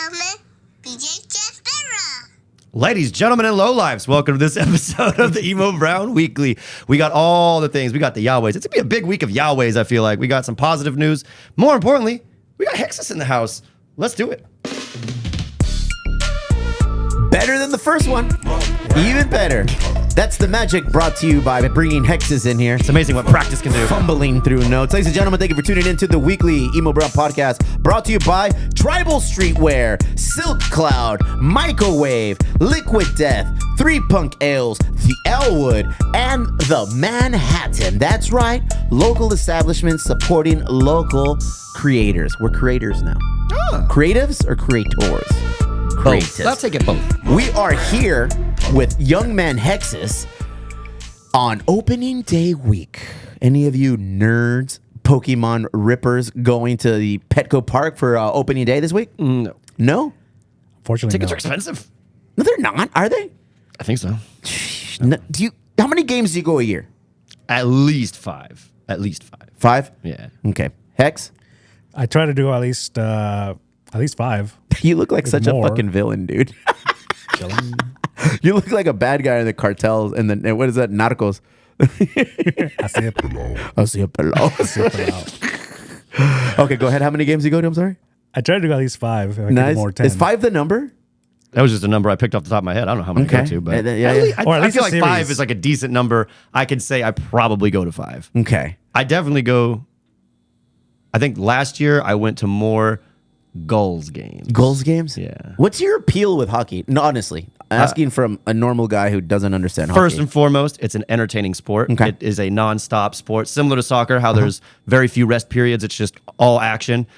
gentlemen, BJ Jaspera. Ladies, gentlemen, and lowlifes, welcome to this episode of the Emo Brown Weekly. We got all the things. We got the Yahwehs. It's going to be a big week of Yahwehs, I feel like. We got some positive news. More importantly, we got Hexus in the house. Let's do it. Better than the first one. Even better. That's the magic brought to you by bringing Hexes in here. It's amazing what practice can do. Fumbling through notes. Ladies and gentlemen, thank you for tuning in to the weekly Emo Brown podcast brought to you by Tribal Streetwear, Silk Cloud, Microwave, Liquid Death, Three Punk Ales, The Elwood, and The Manhattan. That's right. Local establishments supporting local creators. We're creators now. Creatives or creators? Both. I'll take it both. We are here with Young Man Hexus on opening day week. Any of you nerds, Pokemon rippers going to the Petco Park for opening day this week? No. No? Fortunately, Tickets no. are expensive. No, they're not. Are they? I think so. No. How many games do you go a year? At least five. At least five. 5? Yeah. Okay. Hex? I try to do at least 5. You look like such more. a fucking villain, dude. You look like a bad guy in the cartels and then what is that? Narcos. Así de pelado. Así de pelado. Así de pelado. Okay, go ahead. How many games do you go to? I'm sorry. I try to do at least 5. If I can do Nice. more 10. Is 5 the number? That was just a number I picked off the top of my head. I don't know how many I go to, but Yeah. Or at I least feel a like 5 series. is like a decent number. I could say I probably go to 5. Okay. I definitely go. I think last year I went to more goals games. Goals games? Yeah. What's your appeal with hockey? No, honestly, asking from a normal guy who doesn't understand First hockey. and foremost, it's an entertaining sport. Okay. It is a non-stop sport, similar to soccer, how there's very few rest periods. It's just all action.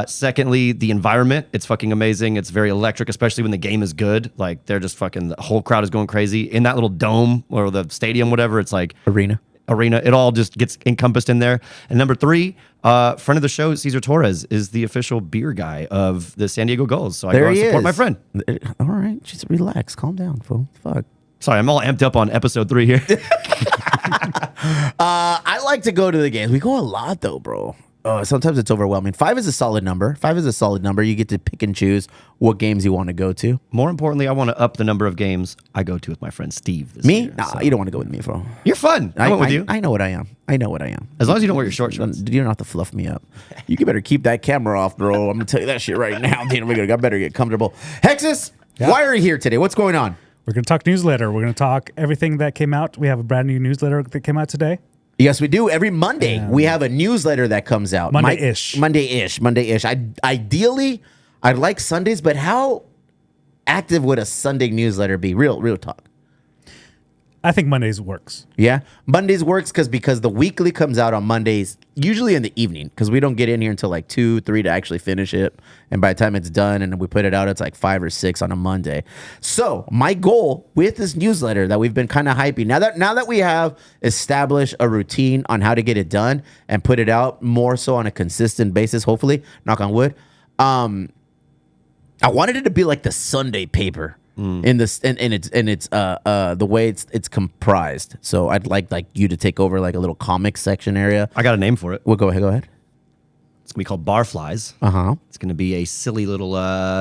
Secondly, the environment. It's fucking amazing. It's very electric, especially when the game is good. Like, they're just fucking, the whole crowd is going crazy. In that little dome or the stadium, whatever, it's like... Arena. It all just gets encompassed in there. And number 3, friend of the show, Cesar Torres, is the official beer guy of the San Diego Gulls. So I There go and he support is. my friend. All right, just relax, calm down, fool. Fuck. Sorry, I'm all amped up on episode 3 here. I like to go to the games. We go a lot though, bro. Sometimes it's overwhelming. 5 is a solid number. 5 is a solid number. You get to pick and choose what games you want to go to. More importantly, I want to up the number of games I go to with my friend Steve this Me? year. Nah, So- you don't want to go with me, bro. You're fun. I went with you. I know what I am. I know what I am. As long as you don't wear your short shorts. You don't have to fluff me up. You better keep that camera off, bro. I'm gonna tell you that shit right now. Dude, I better get comfortable. Hexus, why are you here today? What's going on? We're going to talk newsletter. We're going to talk everything that came out. We have a brand new newsletter that came out today. Yes, we do. Every Monday, we have a newsletter that comes out. Monday-ish. Monday-ish. Ideally, I'd like Sundays, but how active would a Sunday newsletter be? Real talk. I think Mondays works. Yeah, Mondays works because the weekly comes out on Mondays, usually in the evening, because we don't get in here until like 2, 3 to actually finish it, and by the time it's done and we put it out, it's like 5 or 6 on a Monday. So my goal with this newsletter that we've been kind of hyping now that we have established a routine on how to get it done and put it out more so on a consistent basis, hopefully, knock on wood. I wanted it to be like the Sunday paper. In this and it's the way it's comprised. So I'd like you to take over like a little comic section area. I got a name for it. Well, go ahead. It's going to be called Barflies. Uh-huh. It's going to be a silly little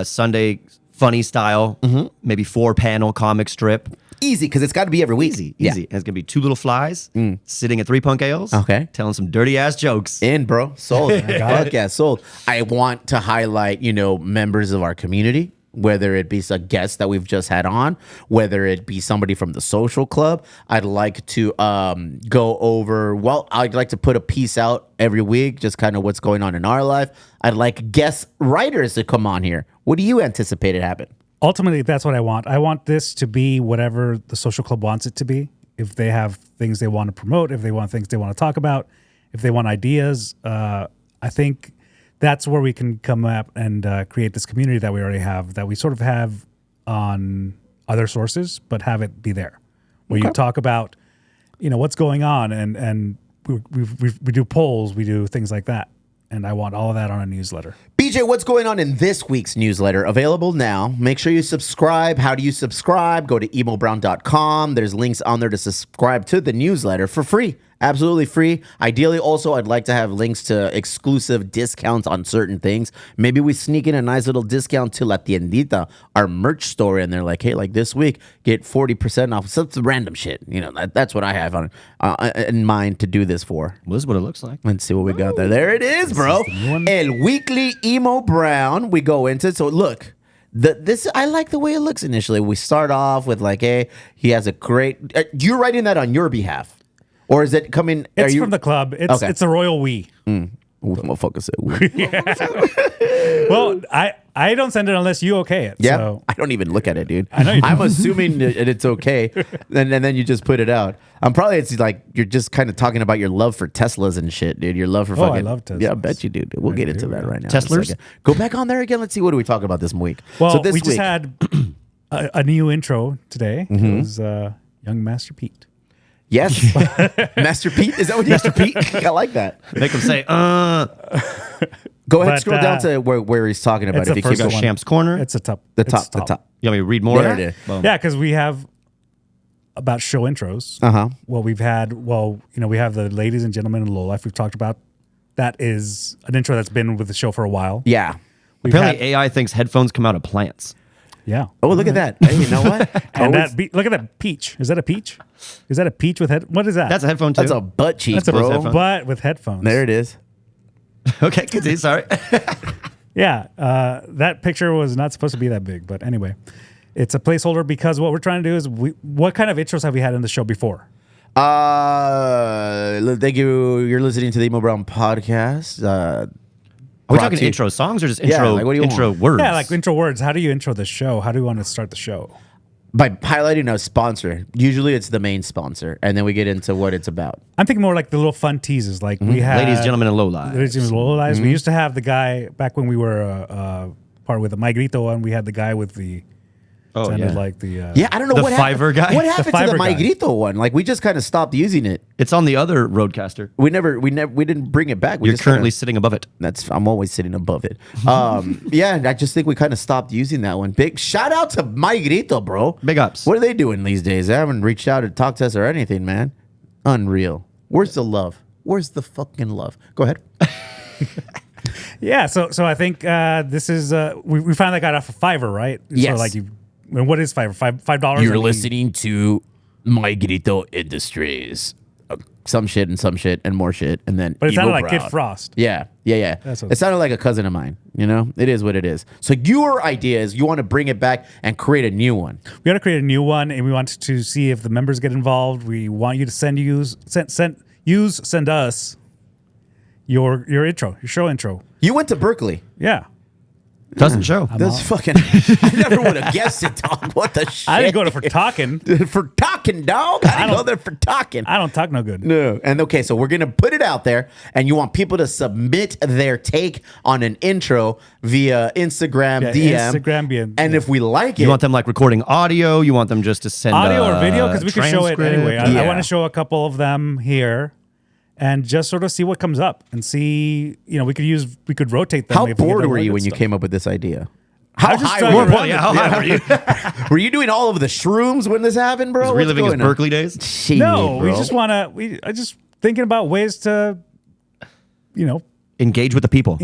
Sunday funny style, maybe 4-panel comic strip. Easy, because it's got to be every week. Easy. Yeah. And it's going to be 2 little flies sitting at 3 punk ales. Okay. Telling some dirty ass jokes. In, bro. Sold. Fuck yeah, sold. I want to highlight, members of our community, whether it be a guest that we've just had on, whether it be somebody from the social club. I'd like to go over, I'd like to put a piece out every week, just kind of what's going on in our life. I'd like guest writers to come on here. What do you anticipate to happen? Ultimately, that's what I want. I want this to be whatever the social club wants it to be. If they have things they want to promote, if they want things they want to talk about, if they want ideas, I think that's where we can come up and create this community that we already have, that we sort of have on other sources, but have it be there. Where you talk about, what's going on, and we do polls, we do things like that. And I want all of that on a newsletter. BJ, what's going on in this week's newsletter? Available now. Make sure you subscribe. How do you subscribe? Go to emobrown.com. There's links on there to subscribe to the newsletter for free. Absolutely free. Ideally, also, I'd like to have links to exclusive discounts on certain things. Maybe we sneak in a nice little discount to La Tiendita, our merch store, and they're like, hey, like this week, get 40% off. Some random shit. You know, that's what I have in mind to do this for. Well, this is what it looks like. Let's see what we got there. There it is, bro. El Weekly Emo Brown. We go into it. So look. This I like the way it looks initially. We start off with like, hey, he has a great. You're writing that on your behalf, or is it coming? It's from the club. It's a royal we. Motherfucker said we. Well, I don't send it unless you okay it. Yeah, So. I don't even look at it, dude. I know you I'm don't. assuming that it's okay, and then you just put it out. It's like you're just kind of talking about your love for Teslas and shit, dude. Your love for fucking. I love Teslas. Yeah, I bet you do. Dude. We'll get into that right now. Teslers? Go back on there again. Let's see what are we talking about this week. Well, so this we week, just had a new intro today. It was Young Master Pete. yes, Master Pete. Is that what Master Pete? I like that. Make them say, Go ahead, But, scroll down to where he's talking about it's it. the If you first keep go going. Champ's Corner. It's a top. The it's top, the top. You want me to read more? There of it that? is. Boom. Yeah, because we have about show intros. Uh-huh. Well, we have the Ladies and Gentlemen in Low Life. We've talked about. That is an intro that's been with the show for a while. Yeah. We've Apparently, had- AI thinks headphones come out of plants. yeah. Oh, look at that. Hey, you know what? And Always- look at that peach. Is that a peach? Is that a peach with head? What is that? That's a headphone too. that's a butt cheek, That's a bro. headphone. butt with headphones. There it is. Okay, continue. Sorry. Yeah, that picture was not supposed to be that big, but anyway, it's a placeholder because what we're trying to do is what kind of intros have we had in the show before? Thank you. You're listening to the Emo Brown podcast. Are we brought talking to you- intro songs or just Yeah, intro like, what do you intro want? words? Yeah, like intro words. How do you intro the show? How do you want to start the show? By highlighting a sponsor. Usually it's the main sponsor, and then we get into what it's about. I'm thinking more like the little fun teases. Like we had Ladies, gentlemen, and low lives. Ladies and Gentlemen, Low Lives. We used to have the guy back when we were part with the My Grito one. We had the guy with the Oh, sounded yeah. like the Yeah, I don't know The what Fiverr happened. guy? What happened to the Fiverr My guy. Grito one? Like we just kind of stopped using it. It's on the other Roadcaster. We didn't bring it back. We You're just currently kinda- sitting above it. I'm always sitting above it. Yeah, I just think we kind of stopped using that one. Big shout out to My Grito, bro. Big ups. What are they doing these days? They haven't reached out to talk to us or anything, man. Unreal. Where's the love? Where's the fucking love? Go ahead. yeah. So I think this is we found that guy off of Fiverr, right? Yes. So like what is Fiverr? $5. You're and we- listening to My Grito Industries. Some shit and more shit, and then. But it sounded Emo like Kid Brown. Frost. Yeah. That's what- It sounded like a cousin of mine. You know, it is what it is. So your idea is you want to bring it back and create a new one. We got to create a new one, and we want to see if the members get involved. We want you to send us your intro, your show intro. You went to Berkeley. Yeah. Doesn't show. That's fucking. I never would have guessed it, dog. What the shit? I didn't go to for talking. for talking, dog. I didn't go there for talking. I don't talk no good. No. And okay, so we're gonna put it out there, and you want people to submit their take on an intro via Instagram Yeah, DM. Instagram DM. And if we like it, You want them like recording audio? You want them just to send Audio or video, because we could show it transcript? anyway. I Yeah. want to show a couple of them here, and just sort of see what comes up, and see. We could rotate them. how if we get bored the were good you when you stuff. came up with this idea? I How was just high trying were to you? run it. How high were you? Were you doing all of the shrooms when this happened, bro? What's Reliving his going on? Berkeley days? Shit, No, we bro. just want to. I just thinking about ways to, Engage with the people.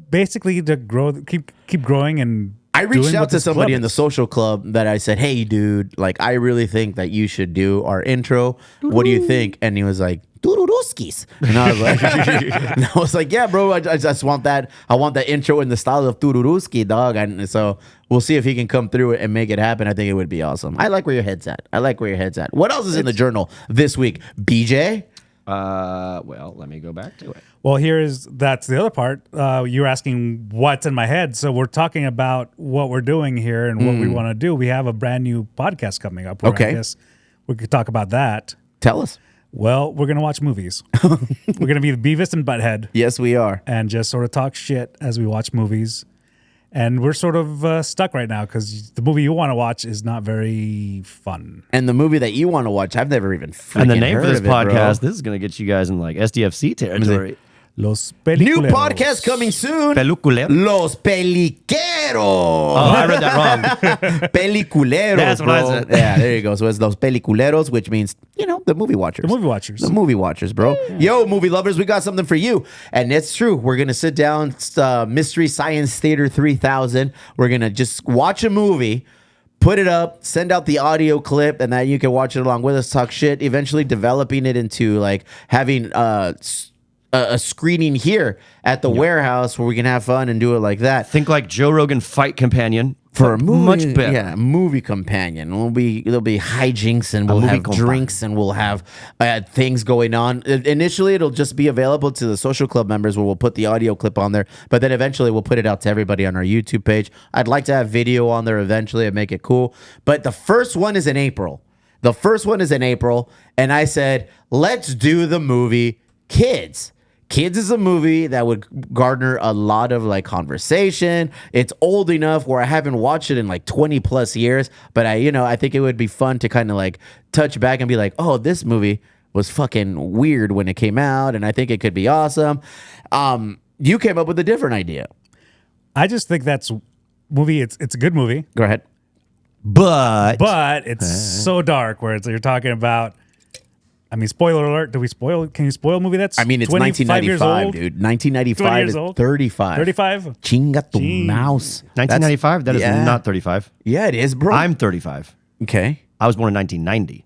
basically to grow, keep growing and. I reached doing out what to this somebody club in the is. social club that I said, "Hey, dude, like I really think that you should do our intro. What do you think?" And he was like, "Tururuskis," and I was like, and I was like, "Yeah, bro, I just want that. I want that intro in the style of Tururuski, dog." And so we'll see if he can come through it and make it happen. I think it would be awesome. I like where your head's at. What else is in the journal this week, BJ? Well, let me go back to it. Well, that's the other part. You're asking what's in my head. So we're talking about what we're doing here and what we want to do. We have a brand new podcast coming up. Where Okay. I guess we could talk about that. Tell us. Well, we're going to watch movies. We're going to be the Beavis and Butthead Yes, we are. and just sort of talk shit as we watch movies. And we're sort of stuck right now because the movie you want to watch is not very fun. And the movie that you want to watch, I've never even freaking And the name heard for this of it, bro. podcast, this is going to get you guys in like SDFC territory. Los New Peliculeros. podcast coming soon. Peliculeros? Los Peliqueros. Oh, I read that wrong. Peliculeros, That's what bro. I said. Yeah, there you go. So it's Los Peliculeros, which means, the movie watchers. The movie watchers. The movie watchers, bro. Yo, movie lovers, we got something for you. And it's true. We're going to sit down, Mystery Science Theater 3000. We're going to just watch a movie, put it up, send out the audio clip, and that you can watch it along with us, talk shit, eventually developing it into like having a screening here at the warehouse where we can have fun and do it like that. Think like Joe Rogan Fight Companion. For a movie, much better. Yeah, movie companion. There'll be hijinks and we'll movie have companion. drinks and we'll have things going on. Initially, it'll just be available to the social club members where we'll put the audio clip on there. But then eventually, we'll put it out to everybody on our YouTube page. I'd like to have video on there eventually and make it cool. But the first one is in April. And I said, let's do the movie Kids. Kids is a movie that would garner a lot of like conversation. It's old enough where I haven't watched it in like 20 plus years, but I think it would be fun to kind of like touch back and be like, oh, this movie was fucking weird when it came out, and I think it could be awesome. You came up with a different idea. I just think that's movie. It's a good movie, Go ahead. But but it's so dark. Where you're talking about. I mean, spoiler alert. Do we spoil? Can you spoil a movie that's? I mean, it's 25 years 1995, old? dude. 20 1995 years is old? 35. 35. Chinga tu Jeez. mouse. 1995? That is yeah. not 35. Yeah, it is, bro. I'm 35. okay. I was born in 1990.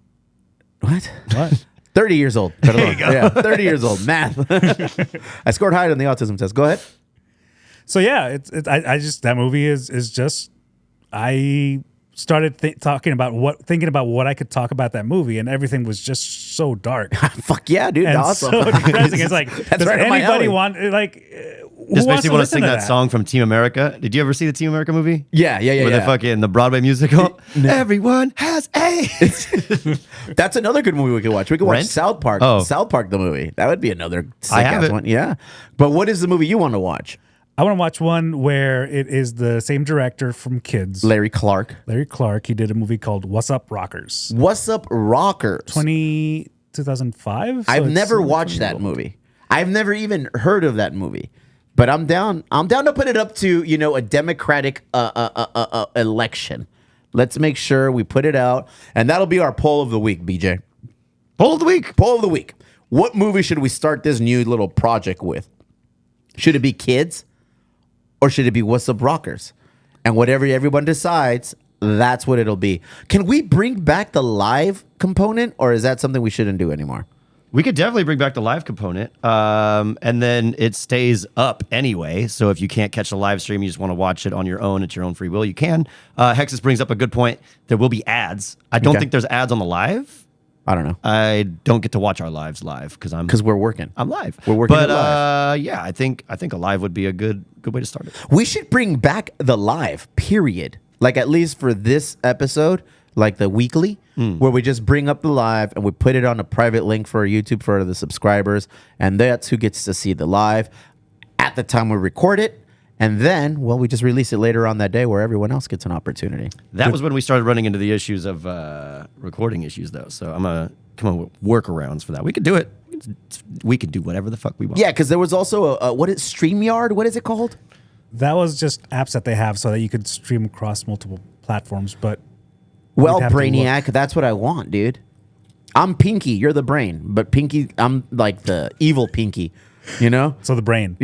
What? What? 30 years old. Yeah, 30 years old. Math. I scored high on the autism test. Go ahead. So yeah, I just that movie is just I started thinking about what I could talk about that movie, and everything was just so dark Fuck yeah, dude. and Awesome. so depressing. It's like, That's does right up my anybody alley. want like? Who Just wants makes me to want to listen sing that song from Team America. Did you ever see the Team America movie? Yeah. Where they fucking the Broadway musical. Everyone has AIDS. That's another good movie we could watch. We could watch Rent? South Park. Oh. South Park, the movie. That would be another sick I have ass it. one. Yeah. But what is the movie you want to watch? I want to watch one where it is the same director from Kids, Larry Clark. Larry Clark. He did a movie called What's Up Rockers, What's Up Rockers? 2005. I've never watched that movie. I've never even heard of that movie. But I'm down to put it up to, a democratic election. Let's make sure we put it out. And that'll be our poll of the week, BJ. Poll of the week. Poll of the week. What movie should we start this new little project with? Should it be Kids? Or should it be What's Up Rockers? And whatever everyone decides, that's what it'll be. Can we bring back the live component? Or is that something we shouldn't do anymore? We could definitely bring back the live component. And then it stays up anyway. So if you can't catch the live stream, you just want to watch it on your own at your own free will, you can. Hexus brings up a good point. There will be ads. I don't think there's ads on the live. I don't know. I don't get to watch our lives live because We're working. I'm live. We're working But it live. yeah, I think a live would be a good way to start it. We should bring back the live, period. Like at least for this episode, like the weekly, where we just bring up the live and we put it on a private link for our YouTube for the subscribers. And that's who gets to see the live at the time we record it. And then, we just release it later on that day where everyone else gets an opportunity. That was when we started running into the issues of recording issues, though. So I'm going to come up with workarounds for that. We could do it. We could do whatever the fuck we want. Yeah, because there was also StreamYard? What is it called? That was just apps that they have so that you could stream across multiple platforms. But Well, we'd have to Brainiac, that's what I want, dude. I'm Pinky, you're the brain. But Pinky, I'm like the evil Pinky, so the brain.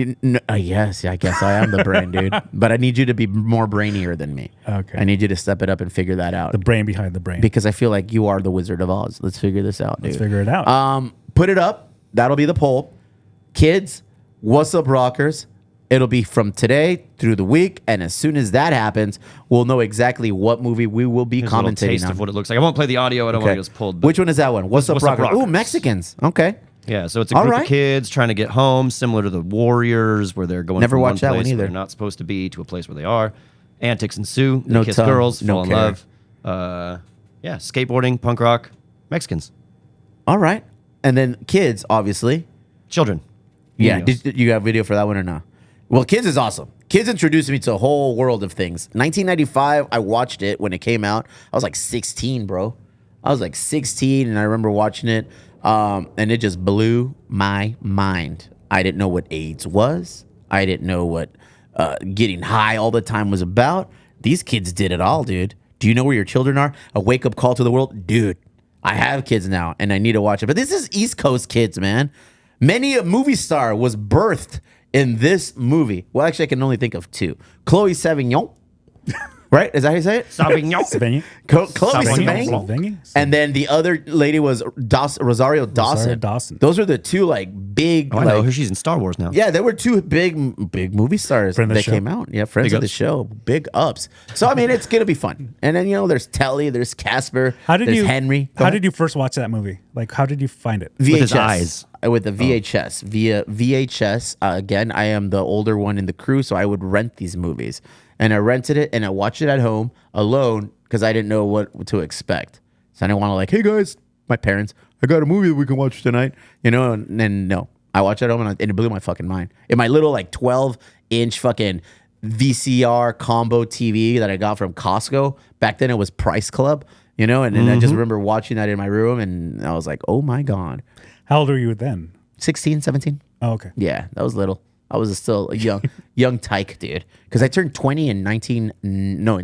Yes, I guess I am the brain, dude. But I need you to be more brainier than me. Okay. I need you to step it up and figure that out. The brain behind the brain. Because I feel like you are the Wizard of Oz. Let's figure this out, dude. Let's figure it out. Put it up. That'll be the poll. Kids, What's Up Rockers? It'll be from today through the week. And as soon as that happens, we'll know exactly what movie we will be Here's a little commentating taste on. of what it looks like. I won't play the audio. I don't want to get us pulled. But Which one is that one? What's Up What's Up Rockers? Ooh, Rockers. Mexicans. Okay. Yeah, so it's a All group right. of kids trying to get home, similar to the Warriors, where they're going Never from one watched that one place where either. they're not supposed to be to a place where they are. Antics ensue. They No kiss tongue, girls, no fall in care. love. Yeah, skateboarding, punk rock, Mexicans, All right. And then kids, obviously. children. Yeah. Niños. Did you have video for that one or not? Well, Kids is awesome. Kids introduced me to a whole world of things. 1995, I watched it when it came out. I was like 16, bro. I was like 16, and I remember watching it, and it just blew my mind. I didn't know what AIDS was. I didn't know what getting high all the time was about. These kids did it all, dude. Do you know where your children are? A wake-up call to the world? Dude, I have kids now, and I need to watch it. But this is East Coast kids, man. Many a movie star was birthed in this movie. Well, actually, I can only think of two. Chloe Sevignon. Right? Is that how you say it? Savigny. Chloe Savigny. Sevigny. Savigny. And then the other lady was Rosario Dawson. Dawson. Those are the two like big. Oh, I know her. She's in Star Wars now. Yeah, there were two big movie stars Friend of the that show. came out. Yeah, friends Big of the ups. show. Big ups. So I mean, it's gonna be fun. And then there's Telly, there's Casper, there's Henry. How did you first watch that movie? Like, how did you find it? VHS. With his eyes. With the VHS. Via VHS. Again, I am the older one in the crew, so I would rent these movies. And I rented it and I watched it at home alone because I didn't know what to expect. So I didn't want to like, hey guys, my parents, I got a movie that we can watch tonight. And then no. I watched it at home and it blew my fucking mind. In my little like 12-inch fucking VCR combo TV that I got from Costco. Back then it was Price Club, and then I just remember watching that in my room and I was like, oh my God. How old were you then? 16, 17. Oh, okay. Yeah, that was little. I was still a young tyke, dude. Because I turned 20 in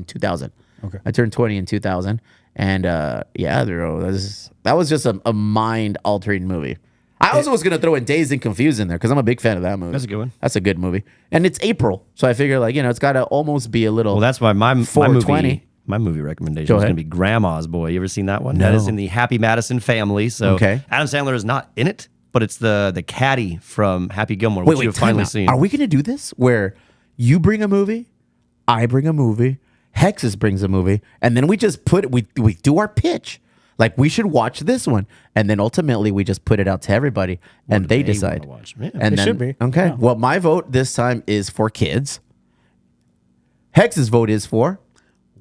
2000. Okay. I turned 20 in 2000. And yeah, that was just a mind-altering movie. I also was going to throw in Dazed and Confused in there because I'm a big fan of that movie. That's a good one. That's a good movie. And it's April. So I figure it's got to almost be a little. Well, that's why my 420. movie. My movie recommendation Go is ahead. going to be Grandma's Boy. You ever seen that one? No. That is in the Happy Madison family. So Okay. Adam Sandler is not in it, but it's the caddy from Happy Gilmore, which Wait, you have time finally out. seen. Are we going to do this where you bring a movie, I bring a movie, Hexus brings a movie, and then we just we do our pitch. Like we should watch this one, and then ultimately we just put it out to everybody, and they they decide. wanna watch? Yeah. And It then, should be. okay. Yeah. Well, my vote this time is for kids. Hex's vote is for,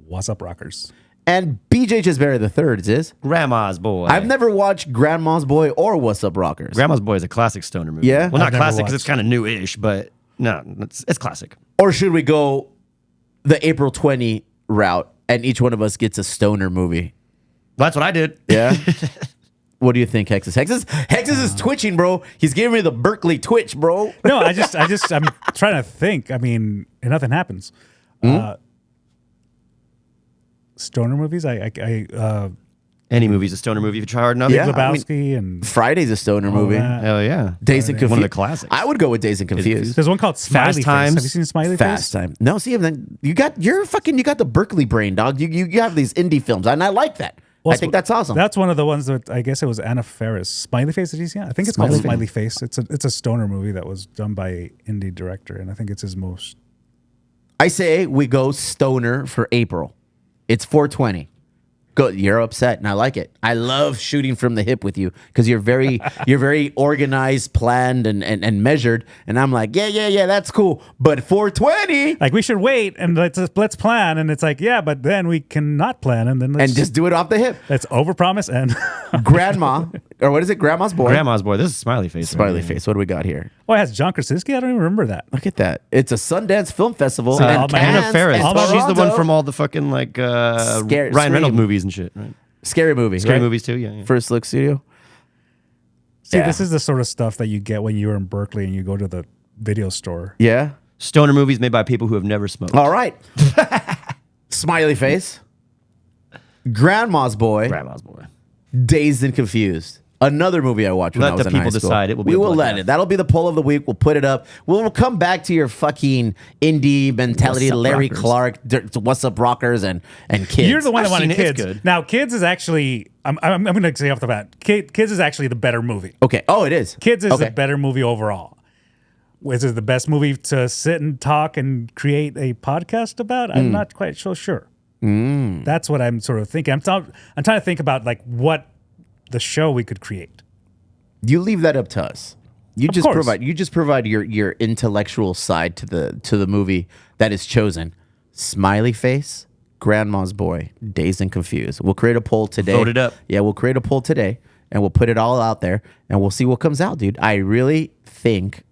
What's Up Rockers? and BJ Chisberry the third is. Grandma's Boy. I've never watched Grandma's Boy or What's Up Rockers. Grandma's Boy is a classic stoner movie. Yeah? Well, not I've never classic because it's watched. kind of new-ish, but no, it's classic. Or should we go the April 20 route, and each one of us gets a stoner movie? Well, that's what I did. Yeah. What do you think, Hexus? Hexus is twitching, bro. He's giving me the Berkeley twitch, bro. No, I'm trying to think. I mean, nothing happens. Stoner movies. Any movie's a stoner movie if you try hard enough. Yeah. Lebowski and Friday's a stoner all movie. that. Hell yeah. Dazed and Confused. One of the classics. I would go with Dazed and Confused. There's one called Smiley Face. Times. Have you seen Smiley Fast Face? time. No, see, then you got the Berkeley brain, dog. You have these indie films, and I like that. Well, I think that's awesome. That's one of the ones that I guess it was Anna Faris. Smiley Face, did you see it? I think it's called Smiley Smiley Face. It's a stoner movie that was done by an indie director, and I think it's his most. I say we go stoner for April. It's 420. Go. You're upset, and I like it. I love shooting from the hip with you because you're very organized, planned, and measured. And I'm like, yeah, that's cool. But 420, Like we should wait and let's plan, and it's like but then we cannot plan, and then let's and just do it off the hip. let's overpromise and Grandma, or what is it? Grandma's Boy. Grandma's Boy. This is Smiley Face. Smiley Face. What do we got here? it has John Krasinski. I don't even remember that. Look at that. It's a Sundance Film Festival. See, and all my- Anna Cannes Faris. and She's the one Toronto. from all the fucking Scary- Ryan Scream. Reynolds movies and shit. Right? Scary Movie. Scary right? movies too. Yeah. First Look Studio. See, Yeah. this is the sort of stuff that you get when you're in Berkeley and you go to the video store. Yeah. Stoner movies made by people who have never smoked. All right. Smiley Face. Grandma's Boy. Grandma's Boy. Dazed and Confused. Another movie I watched when Let I was the in high people school. decide. It will be we a will let bloodbath. it. That'll be the poll of the week. We'll put it up. We'll come back to your fucking indie mentality, What's Up Larry Rockers? Clark, What's Up Rockers, and kids. You're the one that I've wanted seen it. It's kids. good. Now, kids is actually. I'm going to say off the bat, kids is actually the better movie. Okay. Oh, it is. Kids is okay. the better movie overall. Is it the best movie to sit and talk and create a podcast about? I'm not quite so sure. That's what I'm sort of thinking. I'm trying to think about like what the show we could create. You leave that up to us. You Of just course. provide your intellectual side to the movie that is chosen. Smiley Face, Grandma's Boy, Dazed and Confused. We'll create a poll today. Vote it up. Yeah, we'll create a poll today and we'll put it all out there and we'll see what comes out, dude. I really think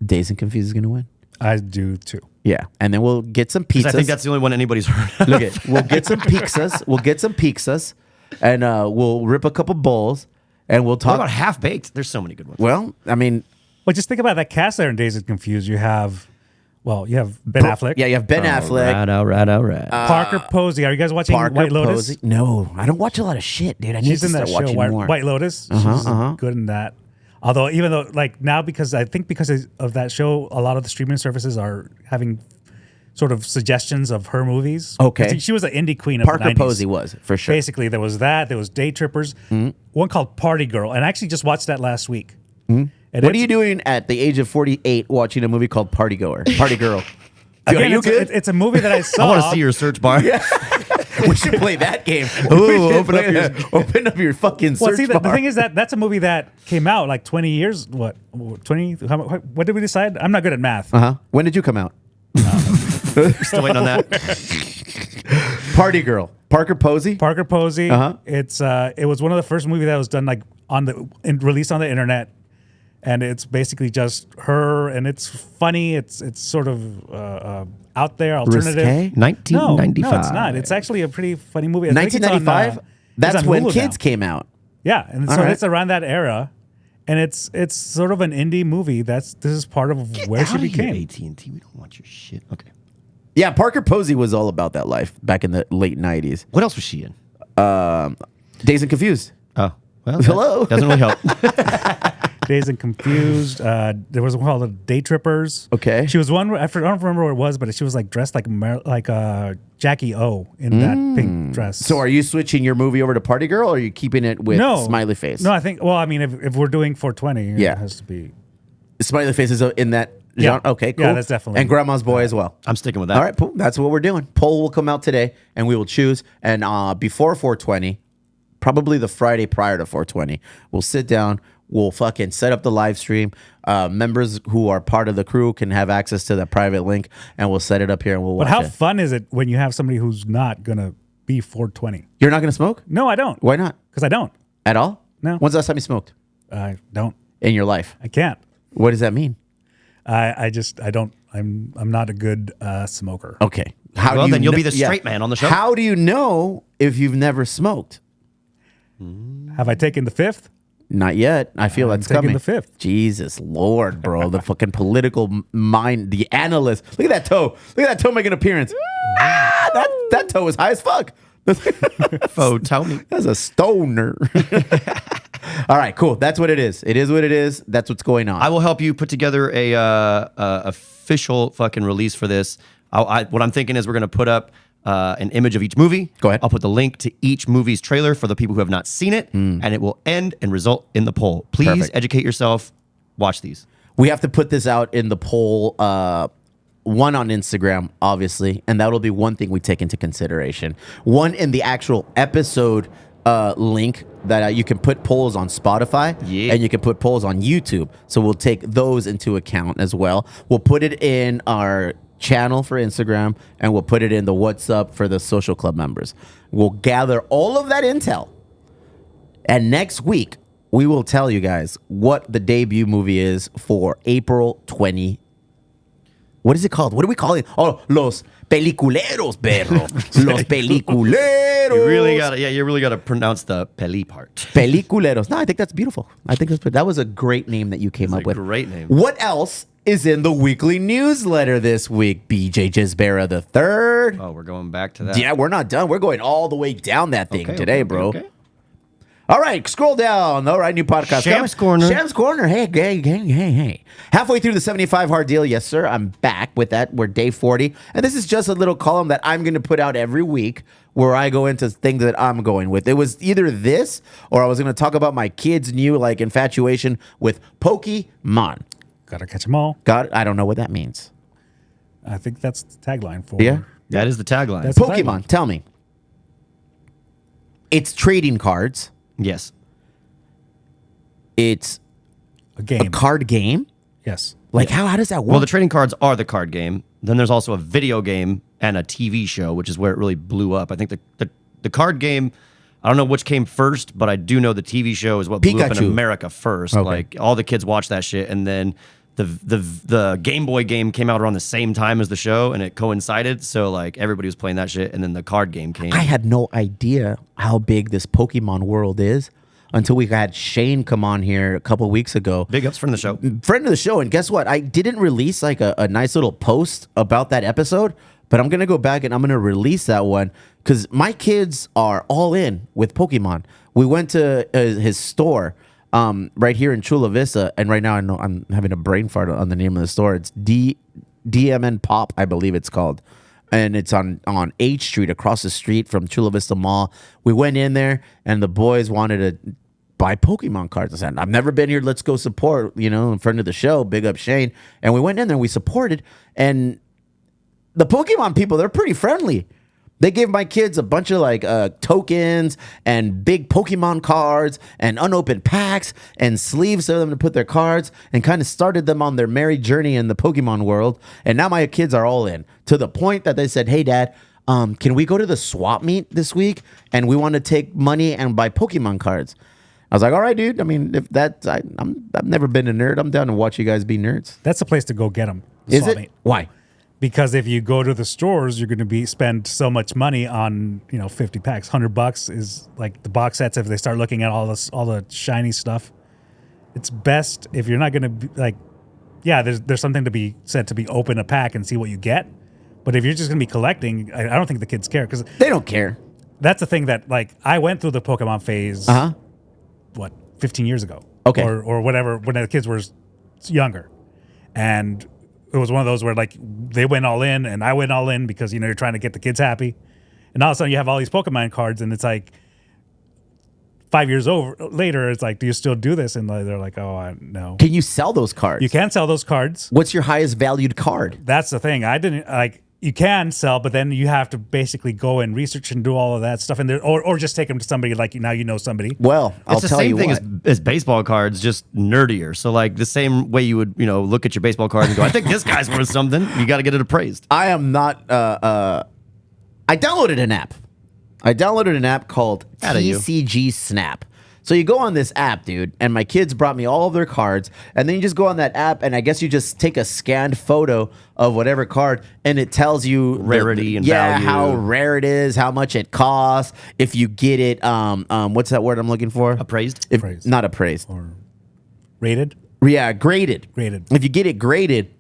Dazed and Confused is gonna win. I do too. Yeah, and then we'll get some 'Cause pizzas. I think that's the only one anybody's heard of. Look it. We'll get some pizzas. We'll get some pizzas, and we'll rip a couple bowls, and we'll What talk. about Half Baked? There's so many good ones. Well, I mean, Well, just think about that cast there in Dazed and Confused. You have Ben Affleck. Yeah, you have Ben Affleck. Right. Parker Posey. Are you guys watching White Lotus? Posey. No, I don't watch a lot of shit, dude. I need She's to in start that show, watching more. White Lotus. She's good in that. Although, even though, like, now, because I think because of that show, a lot of the streaming services are having sort of suggestions of her movies. Okay. She was an indie queen of the Parker 90s. Posey was, for sure. Basically, there was that. There was Day Trippers. One called Party Girl. And I actually just watched that last week. And What are you doing at the age of 48 watching a movie called Party Girl? Dude, Again, are you good? It's a movie that I saw. I want to see your search bar. We should play that game. Ooh, Open up your fucking Well, search see, bar. the thing is that's a movie that came out like 20 years. What 20? What did we decide? I'm not good at math. When did you come out? Still waiting on that. Party Girl. Parker Posey. Parker Posey. It was one of the first movies that was done like released on the internet, and it's basically just her, and it's funny. It's sort of out there, alternative. Risque? 1995. No, it's not. It's actually a pretty funny movie. I think it's on, 1995. That's it's on when Hulu Kids now. came out. Yeah, and so right. it's around that era, and it's sort of an indie movie. This is part of where she became. AT&T. We don't want your shit. Okay. Yeah, Parker Posey was all about that life back in the late 90s. What else was she in? Dazed and Confused. Oh, well, Hello. that doesn't really help. Dazed and Confused. There was one called Day Trippers. Okay. She was one. I don't remember what it was, but she was like dressed like Jackie O in that pink dress. So are you switching your movie over to Party Girl, or are you keeping it with Smiley Face? No, I think. Well, I mean, if we're doing 420, Yeah. it has to be. Smiley Face is in that Yeah. genre? Okay, cool. Yeah, that's definitely- And Grandma's Boy as well. I'm sticking with that. All right, cool. That's what we're doing. Poll will come out today, and we will choose. And before 420, probably the Friday prior to 420, we'll sit down. We'll fucking set up the live stream. Members who are part of the crew can have access to the private link, and we'll set it up here and we'll watch But how it. fun is it when you have somebody who's not gonna be 420? You're not going to smoke? No, I don't. Why not? Because I don't. At all? No. When's the last time you smoked I don't. in your life? I can't. What does that mean? I don't. I'm not a good smoker. Okay. How Well, do you then you'll kn- be the straight man on the show. How do you know if you've never smoked? Have I taken the fifth? Not yet. I feel that's taking coming. the fifth. Jesus Lord, bro. The fucking political mind, the analyst. Look at that toe. Look at that toe making an appearance. That toe is high as fuck. Oh, Tony. That's a stoner. All right, cool. That's what it is. It is what it is. That's what's going on. I will help you put together a official fucking release for this. What I'm thinking is we're going to put up an image of each movie. Go ahead. I'll put the link to each movie's trailer for the people who have not seen it, and it will end and result in the poll. Please Perfect. educate yourself. Watch these. We have to put this out in the poll, one on Instagram, obviously, and that'll be one thing we take into consideration. One in the actual episode link that you can put polls on Spotify, and you can put polls on YouTube. So we'll take those into account as well. We'll put it in our channel for Instagram, and we'll put it in the What's Up for the social club members. We'll gather all of that intel, and next week we will tell you guys what the debut movie is for April 20. What is it called? What do we call it? Oh, Los Peliculeros, perro. Los Peliculeros. You really gotta pronounce the peli part. Peliculeros. No, I think that's beautiful. I think that was a great name that you came up with. Great name. What else is in the weekly newsletter this week? BJ Gisbera the third. Oh, we're going back to that. Yeah, we're not done. We're going all the way down that thing today, bro. Okay. All right, scroll down. All right, new podcast. Shams coming. Corner. Shams Corner. Hey. Halfway through the 75 hard deal. Yes, sir. I'm back with that. We're day 40. And this is just a little column that I'm going to put out every week where I go into things that I'm going with. It was either this or I was going to talk about my kids' new infatuation with Pokemon. Gotta catch them all. I don't know what that means. I think that's the tagline for. Yeah. That is the tagline. That's the Pokemon, tagline. tell me. It's trading cards. Yes. It's A game. a card game. Yes. How does that work? Well, the trading cards are the card game. Then there's also a video game and a TV show, which is where it really blew up. I think the card game, I don't know which came first, but I do know the TV show is what blew up in Pikachu. America first. Okay. Like all the kids watch that shit, and then the Game Boy game came out around the same time as the show, and it coincided. So like everybody was playing that shit, and then the card game came. I had no idea how big this Pokemon world is until we had Shane come on here a couple weeks ago. Big ups from the show. Friend of the show. And guess what? I didn't release like a nice little post about that episode, but I'm going to go back and I'm going to release that one because my kids are all in with Pokemon. We went to his store right here in Chula Vista. And right now I know I'm having a brain fart on the name of the store. It's DMN Pop, I believe it's called. And it's on H Street, across the street from Chula Vista Mall. We went in there, and the boys wanted to buy Pokemon cards. I said, I've never been here. Let's go support, in front of the show. Big up Shane. And we went in there, we supported. And the Pokemon people, they're pretty friendly. They gave my kids a bunch of like tokens and big Pokemon cards and unopened packs and sleeves for them to put their cards and kind of started them on their merry journey in the Pokemon world. And now my kids are all in to the point that they said, hey, Dad, can we go to the swap meet this week? And we want to take money and buy Pokemon cards. I was like, all right, dude. I mean, if that's, I've never been a nerd. I'm down to watch you guys be nerds. That's the place to go get them. Is it? Why? Because if you go to the stores, you're going to spend so much money on 50 packs. $100 is like the box sets. If they start looking at all the shiny stuff, it's best if you're not going to be like, yeah, there's something to be said to be open a pack and see what you get. But if you're just going to be collecting, I don't think the kids care because they don't care. That's the thing that like I went through the Pokemon phase. 15 years ago? Okay, or whatever when the kids were younger, and it was one of those where like they went all in and I went all in because you're trying to get the kids happy, and all of a sudden you have all these Pokemon cards and it's like 5 years later it's like, do you still do this? And they're like, oh, no. Can you sell those cards? You can sell those cards. What's your highest valued card? That's the thing. I didn't like. You can sell, but then you have to basically go and research and do all of that stuff, and or just take them to somebody like now somebody. Well, I'll tell you what. It's the same thing as baseball cards, just nerdier. So like the same way you would look at your baseball card and go, I think this guy's worth something. You got to get it appraised. I am not. I downloaded an app. Called TCG Snap. So you go on this app, dude, and my kids brought me all of their cards, and then you just go on that app, and I guess you just take a scanned photo of whatever card, and it tells you rarity and value. how rare it is, how much it costs, if you get it. What's that word I'm looking for? Appraised. Not appraised. Or rated. Yeah, graded. Graded. If you get it graded,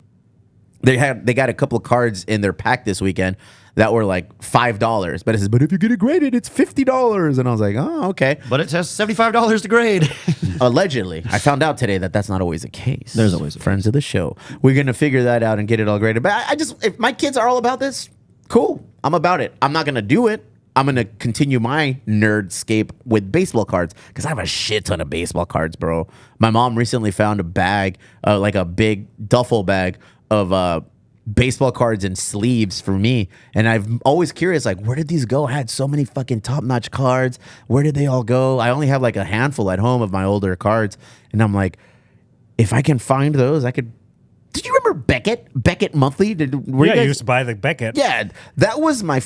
they got a couple of cards in their pack this weekend that were like $5, but it says, but if you get it graded, it's $50. And I was like, oh, okay. But it says $75 to grade. Allegedly. I found out today that that's not always the case. There's always friends of the show. We're going to figure that out and get it all graded. But I just, if my kids are all about this, cool. I'm about it. I'm not going to do it. I'm going to continue my nerdscape with baseball cards because I have a shit ton of baseball cards, bro. My mom recently found a bag, like a big duffel bag of baseball cards and sleeves for me, and I'm always curious, like, where did these go? I had so many fucking top-notch cards. Where did they all go? I only have like a handful at home of my older cards, and I'm like, if I can find those, I could. Did you remember Beckett Monthly? You used to buy the Beckett. Yeah, that was my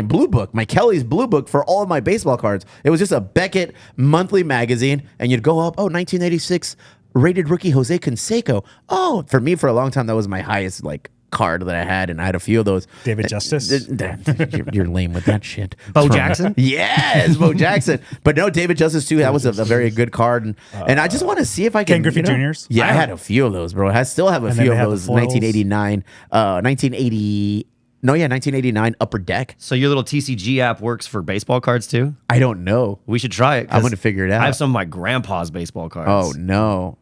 blue book, my Kelly's blue book for all of my baseball cards. It was just a Beckett monthly magazine, and you'd go up, 1986 rated rookie Jose Canseco. Oh, for me, for a long time, that was my highest card that I had, and I had a few of those. David Justice? You're lame with that shit. Bo Jackson? Yes, Bo Jackson. But no, David Justice too. That was a very good card, and I just want to see if I can. Ken Griffey Jr.'s? Yeah, I had a few of those, bro. I still have a few of those. 1989 Upper Deck. So your little TCG app works for baseball cards too? I don't know. We should try it. I'm going to figure it out. I have some of my grandpa's baseball cards. Oh no.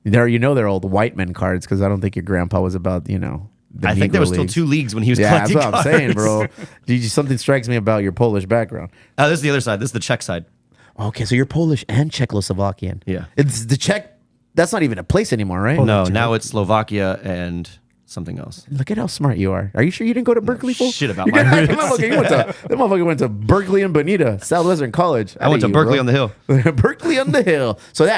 They're old white men cards because I don't think your grandpa was about, the I think there was still 2 leagues when he was collecting that's what cards. I'm saying, bro. Something strikes me about your Polish background. Oh, this is the other side. This is the Czech side. Okay, so you're Polish and Czechoslovakian. Yeah. It's the Czech. That's not even a place anymore, right? No, now it's Slovakia and something else. Look at how smart you are. Are you sure you didn't go to Berkeley? Fool? Shit about my roots. That motherfucker went to Berkeley and Bonita, Southwestern College. I went to Berkeley on the Hill. Berkeley on the Hill. So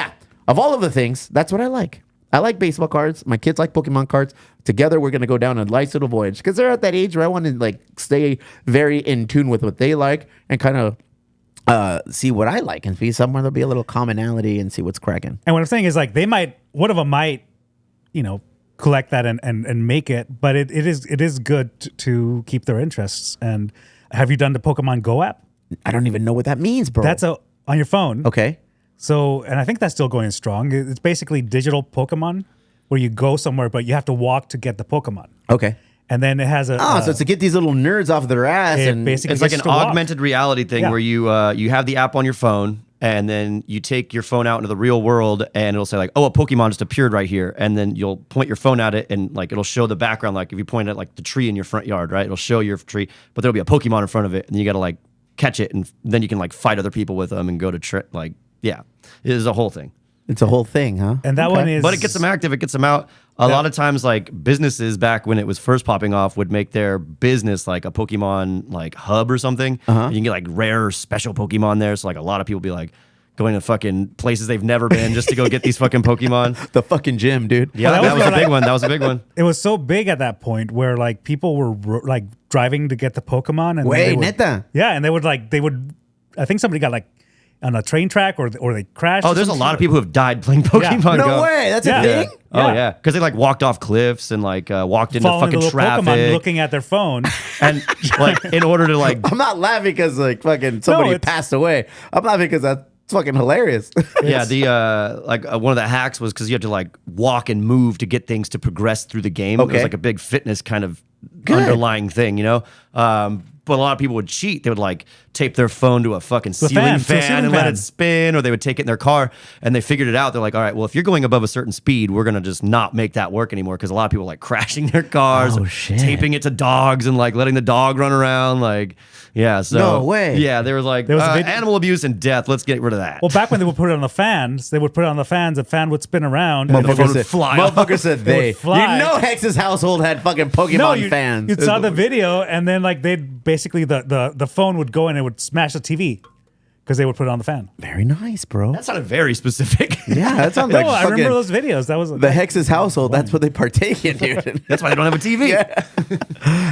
of all of the things, that's what I like. I like baseball cards. My kids like Pokemon cards. Together, we're going to go down a nice little voyage because they're at that age where I want to stay very in tune with what they like and kind of see what I like and see somewhere there'll be a little commonality and see what's cracking. And what I'm saying is one of them might, collect that and make it, but it is good to keep their interests. And have you done the Pokemon Go app? I don't even know what that means, bro. That's on your phone. Okay. So, and I think that's still going strong. It's basically digital Pokemon where you go somewhere, but you have to walk to get the Pokemon. Okay. And then it has a So it's to get these little nerds off their ass, it and basically It's like gets an to walk. augmented reality thing Yeah. where you have the app on your phone, and then you take your phone out into the real world, and it'll say like, "Oh, a Pokemon just appeared right here," and then you'll point your phone at it, and like it'll show the background. Like if you point at like the tree in your front yard, right? It'll show your tree, but there'll be a Pokemon in front of it, and you got to like catch it, and then you can like fight other people with them and go to like yeah, it is a whole thing. it's a whole thing, huh? And that one is. But it gets them active. It gets them out. A lot of times, like businesses back when it was first popping off would make their business like a Pokemon like hub or something. You can get like rare special Pokemon there. So like a lot of people be like going to fucking places they've never been just to go get these fucking Pokemon. The fucking gym, dude. Yeah, Well, that was a like- big one. That was a big one. It was so big at that point where like people were like driving to get the Pokemon. And then Wait, they would- neta. Yeah, and they would. I think somebody got like on a train track or they crashed. Oh, or there's a some lot shit. of people who have died playing Pokemon No Go. way. That's Yeah. a thing. Oh Yeah. yeah, because they like walked off cliffs and like walked into Following the fucking little traffic, Pokemon looking at their phone. and like in order to like I'm not laughing because like fucking somebody it's- passed away. I'm laughing because that's fucking hilarious. yeah, the one of the hacks was because you have to like walk and move to get things to progress through the game. It Okay. was like a big fitness kind of underlying thing, you know. But a lot of people would cheat. They would like tape their phone to a fucking ceiling fan, fan, to a ceiling and let fan. it spin, or they would take it in their car. And they figured it out. They're like, all right, well, if you're going above a certain speed, we're gonna just not make that work anymore because a lot of people like crashing their cars, Oh, shit. taping it to dogs, and like letting the dog run around. Like, yeah, so No way. Yeah, they were like There was a vid- animal abuse and death. Let's get rid of that. Well, back when they would put it on the fans, the fan would spin around. and Motherfucker it would- would fly off. Motherfucker said they. would fly. You know Hex's household had fucking Pokemon No, you fans. You saw the video, and then like they'd basically the phone would go in and it would smash the TV because they would put it on the fan. Very nice, bro. That sounded very specific. Yeah, that sounds No, like I fucking remember those videos. That was the Hex's household. That's what they partake in, dude. That's why they don't have a TV.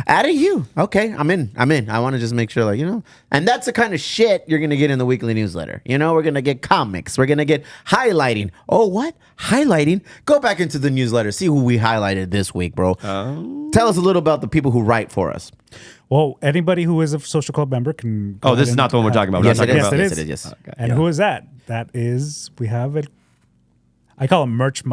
Out of you. Okay, I'm in. I want to just make sure, like, you know, and that's the kind of shit you're gonna get in the weekly newsletter. You know, we're gonna get comics. We're gonna get highlighting. Oh, what? Highlighting? Go back into the newsletter. See who we highlighted this week, bro. Tell us a little about the people who write for us. Well, anybody who is a social club member can. go Oh, this ahead is not the one we're talking about. We're Yes, not it talking is. about Yes, Yes, it it is. is. Yes. And who is that? That is, we have it. I call him Merch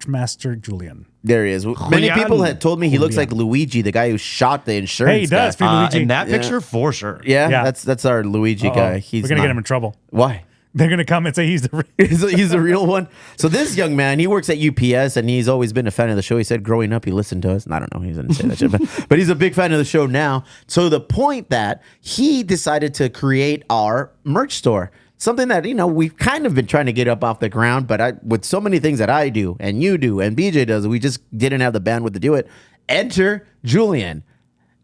Master Julian. There he is. Many Julian. people had told me he looks like Luigi, the guy who shot the insurance. Hey, he does. guy. Luigi. in that picture, for sure. Yeah, Yeah. that's our Luigi Uh-oh. guy. He's We're gonna not- get him in trouble. Why? They're gonna come and say he's the. He's a real one. So this young man, he works at UPS and he's always been a fan of the show. He said growing up, he listened to us. I don't know. He didn't say that shit, but he's a big fan of the show now. So the point that he decided to create our merch store, something that, you know, we've kind of been trying to get up off the ground, but with so many things that I do and you do and BJ does, we just didn't have the bandwidth to do it. Enter Julian,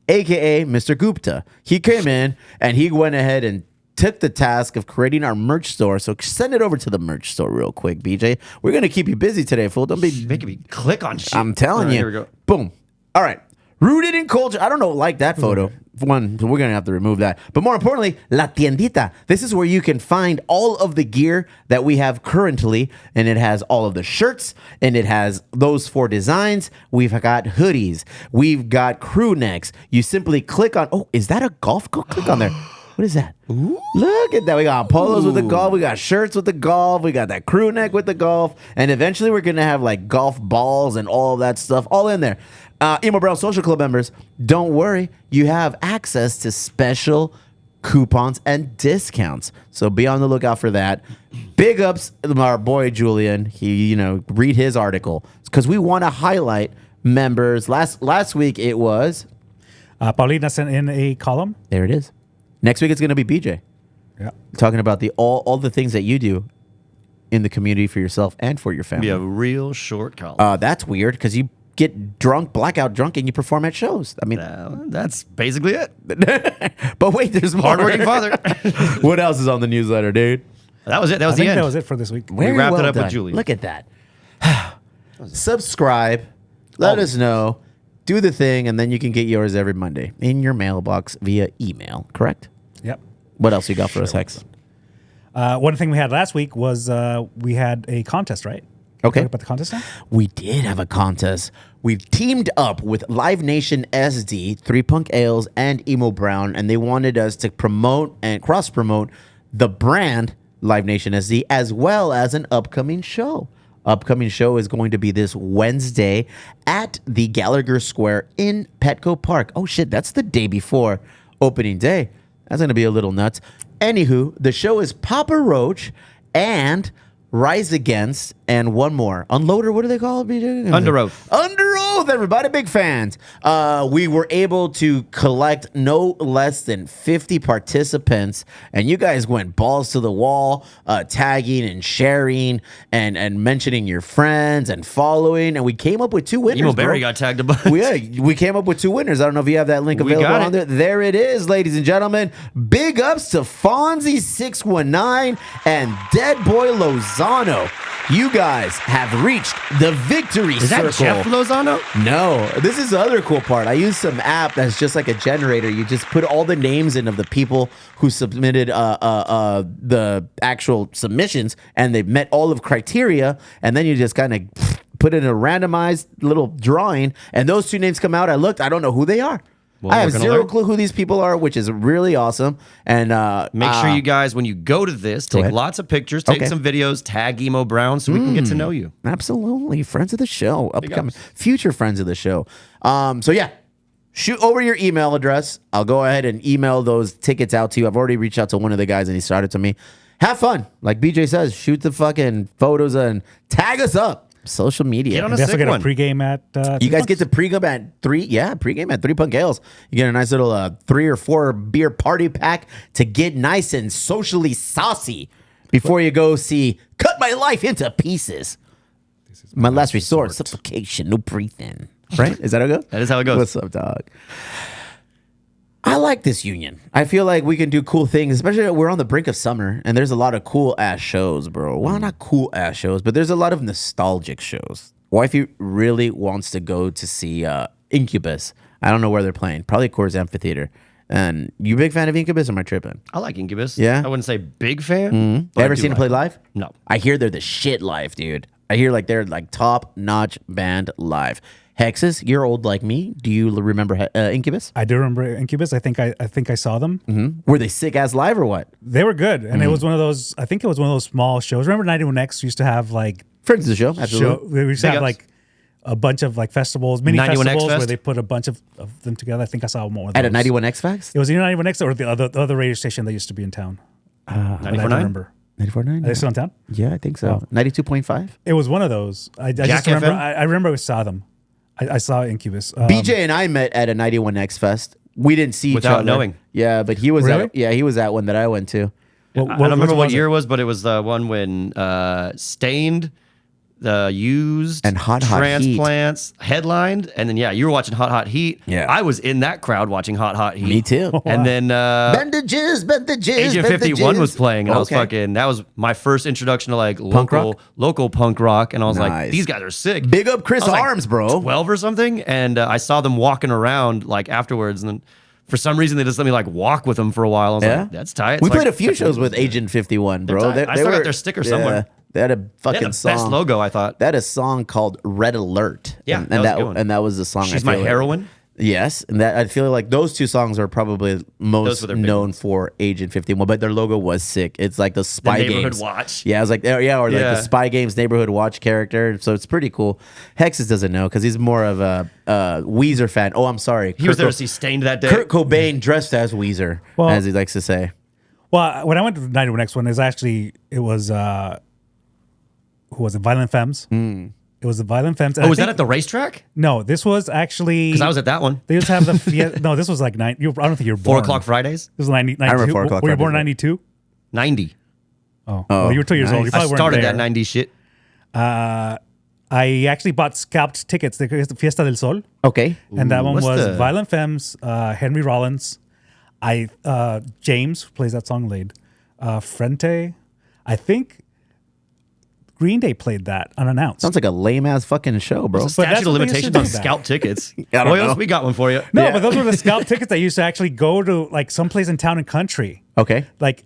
AKA Mr. Gupta. He came in and he went ahead and took the task of creating our merch store. So send it over to the merch store real quick, BJ. We're going to keep you busy today, fool. Don't be... Making me click on shit. I'm telling All right, you. Here we go. Boom. All right. Rooted in culture. I don't know, like that photo. One, we're going to have to remove that. But more importantly, La Tiendita. This is where you can find all of the gear that we have currently. And it has all of the shirts. And it has those 4 designs. We've got hoodies. We've got crew necks. You simply click on... Oh, is that a golf? Go click on there. What is that? Ooh. Look at that. We got polos with the golf. We got shirts with the golf. We got that crew neck with the golf. And eventually we're going to have like golf balls and all of that stuff all in there. Emo Brown Social Club members, don't worry. You have access to special coupons and discounts. So be on the lookout for that. Big ups to our boy Julian. He, you know, read his article because we want to highlight members. Last week it was... Paulina sent in a column. There it is. Next week it's going to be BJ. Yeah. Talking about the all the things that you do in the community for yourself and for your family. Be a real short column. That's weird because you get drunk, blackout drunk, and you perform at shows. I mean, That's basically it. but wait, there's more. Hardworking father. What else is on the newsletter, dude? That was it. That I was the think end. that was it for this week. Very wrapped it well up with done. Julian. Look at that. Subscribe. Let us know. Do the thing, and then you can get yours every Monday in your mailbox via email. Correct? Yep. What else you got for us, Hex? One thing we had last week was we had a contest, right? Okay. Talk about the contest now? We did have a contest. We've teamed up with Live Nation SD, 3 Punk Ales, and Emo Brown, and they wanted us to promote and cross-promote the brand Live Nation SD, as well as an upcoming show. Upcoming show is going to be this Wednesday at the Gallagher Square in Petco Park. Oh shit, that's the day before opening day. That's going to be a little nuts. Anywho, the show is Papa Roach and Rise Against and one more. Unloader, what do they call it, BJ? Under Oath. Under Oath, everybody. Big fans. We were able to collect no less than 50 participants, and you guys went balls to the wall, tagging and sharing and mentioning your friends and following, and we came up with 2 winners. Emo Barry got tagged a bunch. We came up with 2 winners. I don't know if you have that link We available got on it. there. There it is, ladies and gentlemen. Big ups to Fonzie619 and Dead Boy Lozano. You guys have reached the victory Is circle. that Jeff Lozano? No, this is the other cool part. I use some app that's just like a generator. You just put all the names in of the people who submitted the actual submissions, and they've met all of criteria, and then you just kind of put in a randomized little drawing, and those 2 names come out. I looked. I don't know who they are. Well, I have we're gonna 0 learn. clue who these people are, which is really awesome. And Make sure you guys, when you go to this, take ahead. lots of pictures, take Okay. some videos, tag Emo Brown so we can get to know you. Absolutely. Friends of the show. Upcoming ups. future friends of the show. So yeah. Shoot over your email address. I'll go ahead and email those tickets out to you. I've already reached out to one of the guys and he started to me. Have fun. Like BJ says, shoot the fucking photos and tag us up. Social media. Get on a They also sick get a one. pregame at. You guys get to pregame at 3. Yeah, pregame at 3 Punk Ales. You get a nice little 3 or 4 beer party pack to get nice and socially saucy before you go see Cut My Life into Pieces. My last resort, suffocation, no breathing. Right? Is that how it goes? That is how it goes. What's up, dog? I like this union. I feel like we can do cool things, especially we're on the brink of summer, and there's a lot of cool ass shows, bro. Well, not cool ass shows, but there's a lot of nostalgic shows. Wifey really wants to go to see Incubus. I don't know where they're playing. Probably Coors Amphitheater. And you a big fan of Incubus or am I tripping? I like Incubus. Yeah? I wouldn't say big fan. but I Ever do seen like them play live? No. I hear they're the shit live, dude. I hear like they're like top notch band live. Hexes, you're old like me. Do you remember Incubus? I do remember Incubus. I think I saw them. Were they sick ass live or what? They were good, and it was one of those. I think it was one of those small shows. Remember, 91X used to have like Friends of the show, absolutely. They used to Big have ups. like a bunch of like festivals, mini 91X festivals where Fest? they put a bunch of them together. I think I saw one of At those. a 91X Facts? It was either 91X or the other radio station that used to be in town. But I don't 94.9? remember. 94.9? Are they still in town? Yeah, I think so. 92.5? It was one of those. I just remember. FM? I remember I saw them. I saw Incubus. BJ and I met at a 91X Fest. We didn't see each Without other. knowing. Yeah, but he was Really? he was at one that I went to. I don't remember what year it was, but it was the one when Stained, Used, And Hot Hot Heat. Transplants headlined, and then you were watching Hot Hot Heat. Yeah. I was in that crowd watching Hot Hot Heat. Me too. And then Bandages. Agent 51 was playing, and I was Okay. that was my first introduction to like Punk rock? local punk rock, and I was Nice. like, these guys are sick. Big up Chris I was, like, Arms, bro. 12 or something, and I saw them walking around like afterwards, and then for some reason they just let me like walk with them for a while. I was Yeah? like, that's tight. We So, played like, a few shows with Agent 51, bro. tight. I still got their sticker somewhere. They had a they had fucking the song. best logo, I thought. They had a song called Red Alert. Yeah, and that was a good one. and that was the song. She's I My feel like- Heroine. Yes, and that I feel like those 2 songs are probably most were their big known ones. for Agent 51, but their logo was sick. It's like the Spy Neighborhood Games. Watch. Yeah, I was like, or like Yeah. the Spy Games Neighborhood Watch character. So it's pretty cool. Hexes doesn't know because he's more of a Weezer fan. Oh, I'm sorry. He was there to see Stained that day. Kurt Cobain dressed as Weezer, Well- as he likes to say. Well, when I went to the 91X one, it was who was it? Violent Femmes. It was the Violent Femmes. Oh, was that at the racetrack? No, this was actually Because I was at that one. They just have the no. This was like I don't think you were born. 4 o'clock Fridays? This was 92. I remember 4 o'clock Were you born Fridays. 92? 90. Oh, well, you were 2 years old. You nice. I probably weren't started there. that 90 shit. I actually bought scalped tickets. The Fiesta del Sol, Okay. and that one what's was the- Violent Femmes, Henry Rollins, James who plays that song lead, Frente. I think Green Day played that unannounced. Sounds like a lame ass fucking show, bro. But that's Statute of what they used to limitations do on back. scalp tickets. I don't Boyos, know. we got one for you. No, Yeah. but those were the scalp tickets that used to actually go to like someplace in town and country. Okay. Like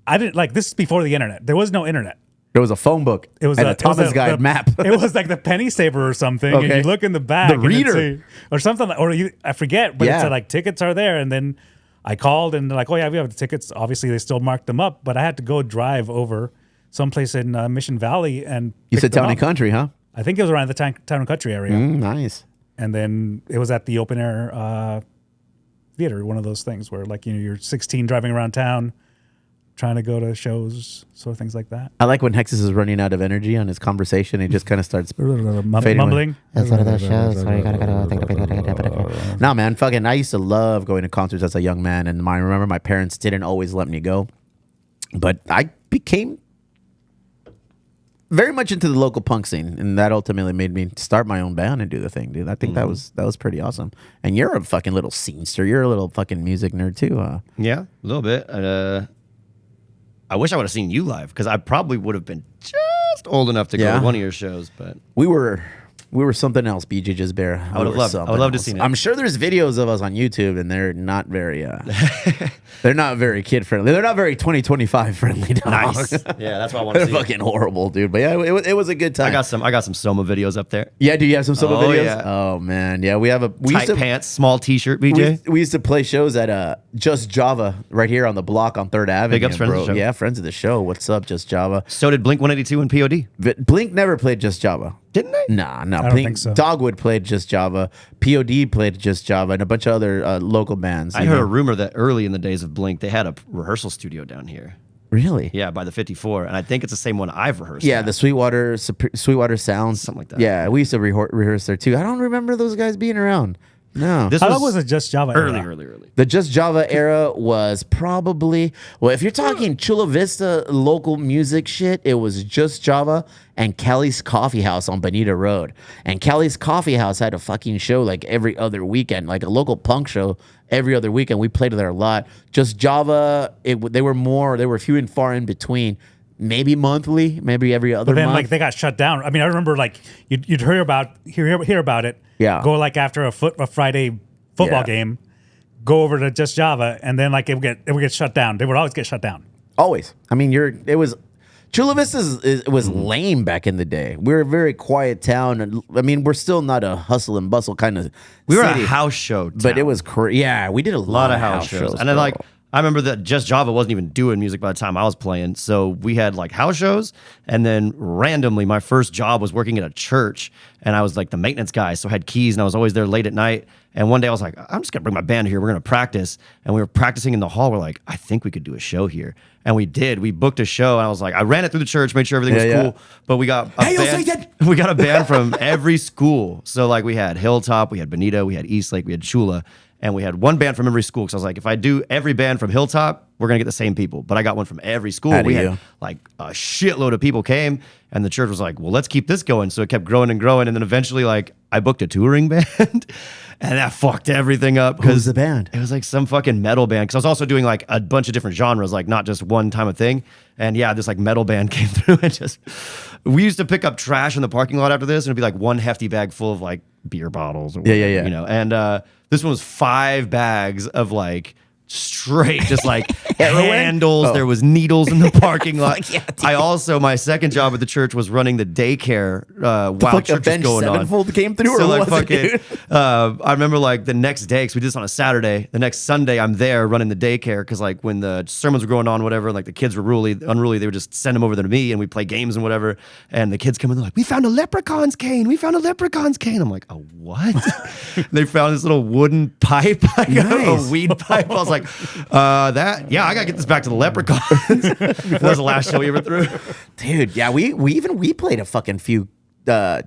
I didn't like this is before the internet. There was no internet. There was a phone book. It was and a it was Thomas Guide map. It was like the penny saver or something, and Okay. you look in the back, The and it'd reader. say- or something, or I forget, but Yeah. it said like tickets are there, and then I called and they're like, oh yeah, we have the tickets. Obviously, they still marked them up, but I had to go drive over someplace in Mission Valley and You pick said them Town and up. Country, huh? I think it was around the Town and Country area. Nice. And then it was at the open air theater, one of those things where like, you're 16 driving around town, trying to go to shows, sort of things like that. I like when Hexus is running out of energy on his conversation. He just kind of starts fading away. Mumbling. That's one of those shows where you gotta. No, man, fucking. I used to love going to concerts as a young man, and I remember my parents didn't always let me go, but I became very much into the local punk scene, and that ultimately made me start my own band and do the thing, dude. I think that was pretty awesome. And you're a fucking little scenester. You're a little fucking music nerd too, huh? Yeah, a little bit. I wish I would have seen you live because I probably would have been just old enough to go Yeah. to one of your shows. But We were something else, BJ Just Bear. I would have loved to see it. I'm sure there's videos of us on YouTube, and they're not very they're not very kid friendly. They're not very 2025 friendly. Dog. nice. Yeah, that's what I want to They're see. fucking horrible, dude. But yeah, it was a good time. I got some Soma videos up there. Yeah, do you have some Soma Oh, videos? yeah. Oh man, yeah. We Tight pants, small T-shirt, BJ. we used to play shows at Just Java right here on the block on 3rd Avenue. Big ups, friends of the show. Yeah, friends of the show. What's up, Just Java? So did Blink 182 and POD. Blink never played Just Java. Didn't they? Nah. don't Blink, think so. Dogwood played Just Java. POD played Just Java, and a bunch of other local bands. I you heard know. a rumor that early in the days of Blink, they had a rehearsal studio down here. Really? Yeah, by the 54, and I think it's the same one I've rehearsed. Yeah, at. the Sweetwater Sounds. Something like that. Yeah, we used to rehearse there too. I don't remember those guys being around. No. This How long was it Just Java? early, era? early. The Just Java era was probably, well, if you're talking Chula Vista local music shit, it was Just Java and Cali's Coffee House on Bonita Road. And Cali's Coffee House had a fucking show like every other weekend, like a local punk show every other weekend. We played there a lot. Just Java, they were few and far in between. Maybe monthly, maybe every other But then, month. like, they got shut down. I mean, I remember, like, you'd hear about it. Yeah. Go, like, after a Friday football Yeah. game, go over to Just Java, and then, like, it would get shut down. They would always get shut down. Always. I mean, Chula Vista was lame back in the day. We were a very quiet town. And I mean, we're still not a hustle and bustle kind of We were city, a house show, but it was yeah, we did a a lot of house shows. And then, bro. like, I remember that Just Java wasn't even doing music by the time I was playing. So we had like house shows. And then randomly, my first job was working at a church. And I was like the maintenance guy. So I had keys and I was always there late at night. And one day I was like, I'm just going to bring my band here. We're going to practice. And we were practicing in the hall. We're like, I think we could do a show here. And we did. We booked a show. And I was like, I ran it through the church, made sure everything was Yeah, cool. But we got a Hey, band. We got a band from every school. So like we had Hilltop, we had Bonita, we had Eastlake, we had Chula. And we had one band from every school. Because I was like, if I do every band from Hilltop, we're going to get the same people. But I got one from every school. How'd We you? had like a shitload of people came. And the church was like, well, let's keep this going. So it kept growing and growing. And then eventually, like, I booked a touring band. And that fucked everything up. Who was the band? It was like some fucking metal band. Because I was also doing like a bunch of different genres, like not just one time of thing. And yeah, this like metal band came through and just, we used to pick up trash in the parking lot after this. And it'd be like one hefty bag full of like beer bottles. Or whatever, Yeah. You know, and this one was 5 bags of like straight, just like handles. Oh. There was needles in the parking lot. Fuck yeah, dude. I also, my second job at the church was running the daycare while Fuck, church was Avenged going on. Sevenfold came through, So or like was it, fucking, I remember like the next day, because we did this on a Saturday. The next Sunday, I'm there running the daycare because like when the sermons were going on, whatever, like the kids were unruly, they would just send them over there to me, and we play games and whatever. And the kids come in, they're like, "We found a leprechaun's cane. We found a leprechaun's cane." I'm like, "A what?" They found this little wooden pipe, like Nice. a weed pipe. I was like, I gotta get this back to the leprechauns. That was the last show we ever threw. Dude, yeah, we played a fucking few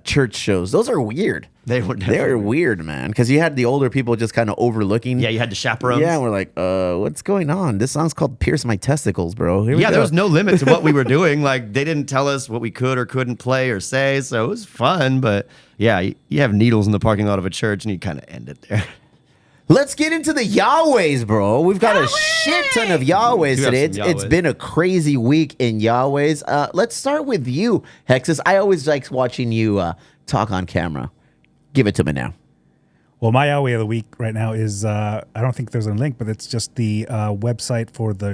church shows. Those are weird. They were They were weird, man, because you had the older people just kind of overlooking. Yeah, you had the chaperones. Yeah, and we're like, what's going on? This song's called "Pierce My Testicles," bro. Here we Yeah, go. there was no limit to what we were doing. Like, they didn't tell us what we could or couldn't play or say, so it was fun. But yeah, you have needles in the parking lot of a church, and you kind of end it there. Let's get into the Yahwehs, bro. We've got a shit ton of Yahwehs We have today. some It's Yahwehs. been a crazy week in Yahwehs. Let's start with you, Hexus. I always like watching you talk on camera. Give it to me now. Well, my Yahweh of the week right now is, I don't think there's a link, but it's just the website for the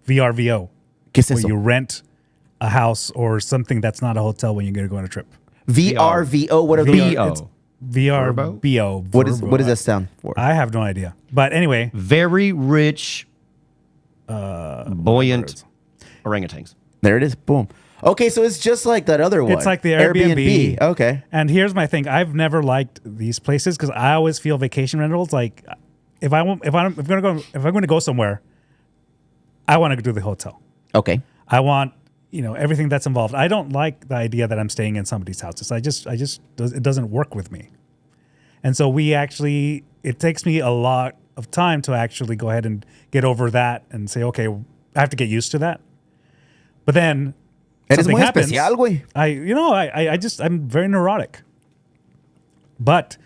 VRVO, ¿Qué es where eso? you rent a house or something that's not a hotel when you're going to go on a trip. VRVO. What are VO. VRBO. What does that stand for? I have no idea. But anyway, Very rich, buoyant orangutans. There it is. Boom. Okay, so it's just like that other one. it's like the Airbnb. Okay. And here's my thing: I've never liked these places because I always feel vacation rentals like if I'm going to go somewhere, I want to do the hotel. Okay. I want everything that's involved. I don't like the idea that I'm staying in somebody's house. It doesn't work with me. And so it takes me a lot of time to actually go ahead and get over that and say, okay, I have to get used to that. But then something happens. Especial, güey. I'm very neurotic. But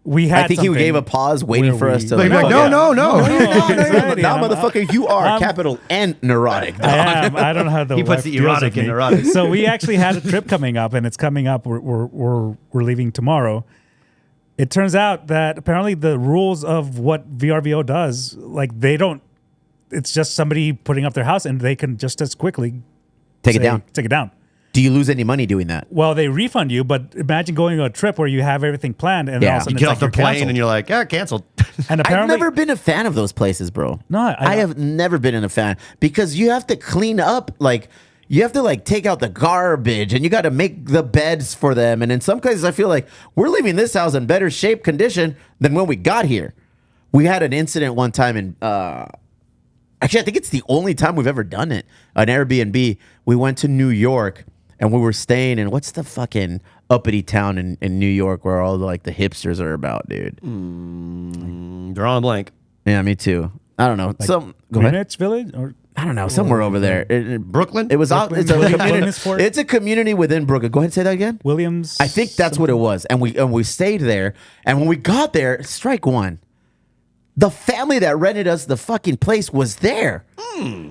we had I think he something gave a pause waiting for us to Like, no. anxiety, Now, and I'm- motherfucker, you are capital and neurotic. I am. I don't know how the He puts wife the deals erotic with in me. neurotic. So we actually had a trip coming up, and it's coming up. We're leaving tomorrow. It turns out that apparently the rules of what VRBO does, like they don't. It's just somebody putting up their house, and they can just as quickly Take it down. Take it down. Do you lose any money doing that? Well, they refund you, but imagine going on a trip where you have everything planned, and then all of a sudden You get it's off the like you're plane canceled. and you're like, canceled. And I've apparently, never been a fan of those places, bro. No, I have never been a fan because you have to clean up, like you have to like take out the garbage and you got to make the beds for them. And in some cases, I feel like we're leaving this house in better shape condition than when we got here. We had an incident one time in, actually, I think it's the only time we've ever done it. An Airbnb. We went to New York and we were staying in what's the fucking uppity town in New York where all the hipsters are about, dude. Drawing a blank. Yeah, me too. I don't know. Go ahead. Greenwich Village or I don't know, somewhere over there. Brooklyn? It was out. It's a community. Williamsport? It's a community within Brooklyn. Go ahead and say that again. Williams. I think that's what it was. And we stayed there. And when we got there, strike one. The family that rented us the fucking place was there.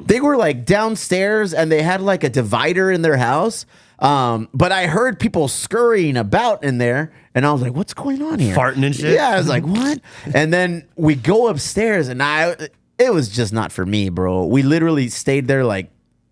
They were like downstairs and they had like a divider in their house. But I heard people scurrying about in there. And I was like, what's going on here? Farting and shit? Yeah, I was like, what? And then we go upstairs and it was just not for me, bro. We literally stayed there like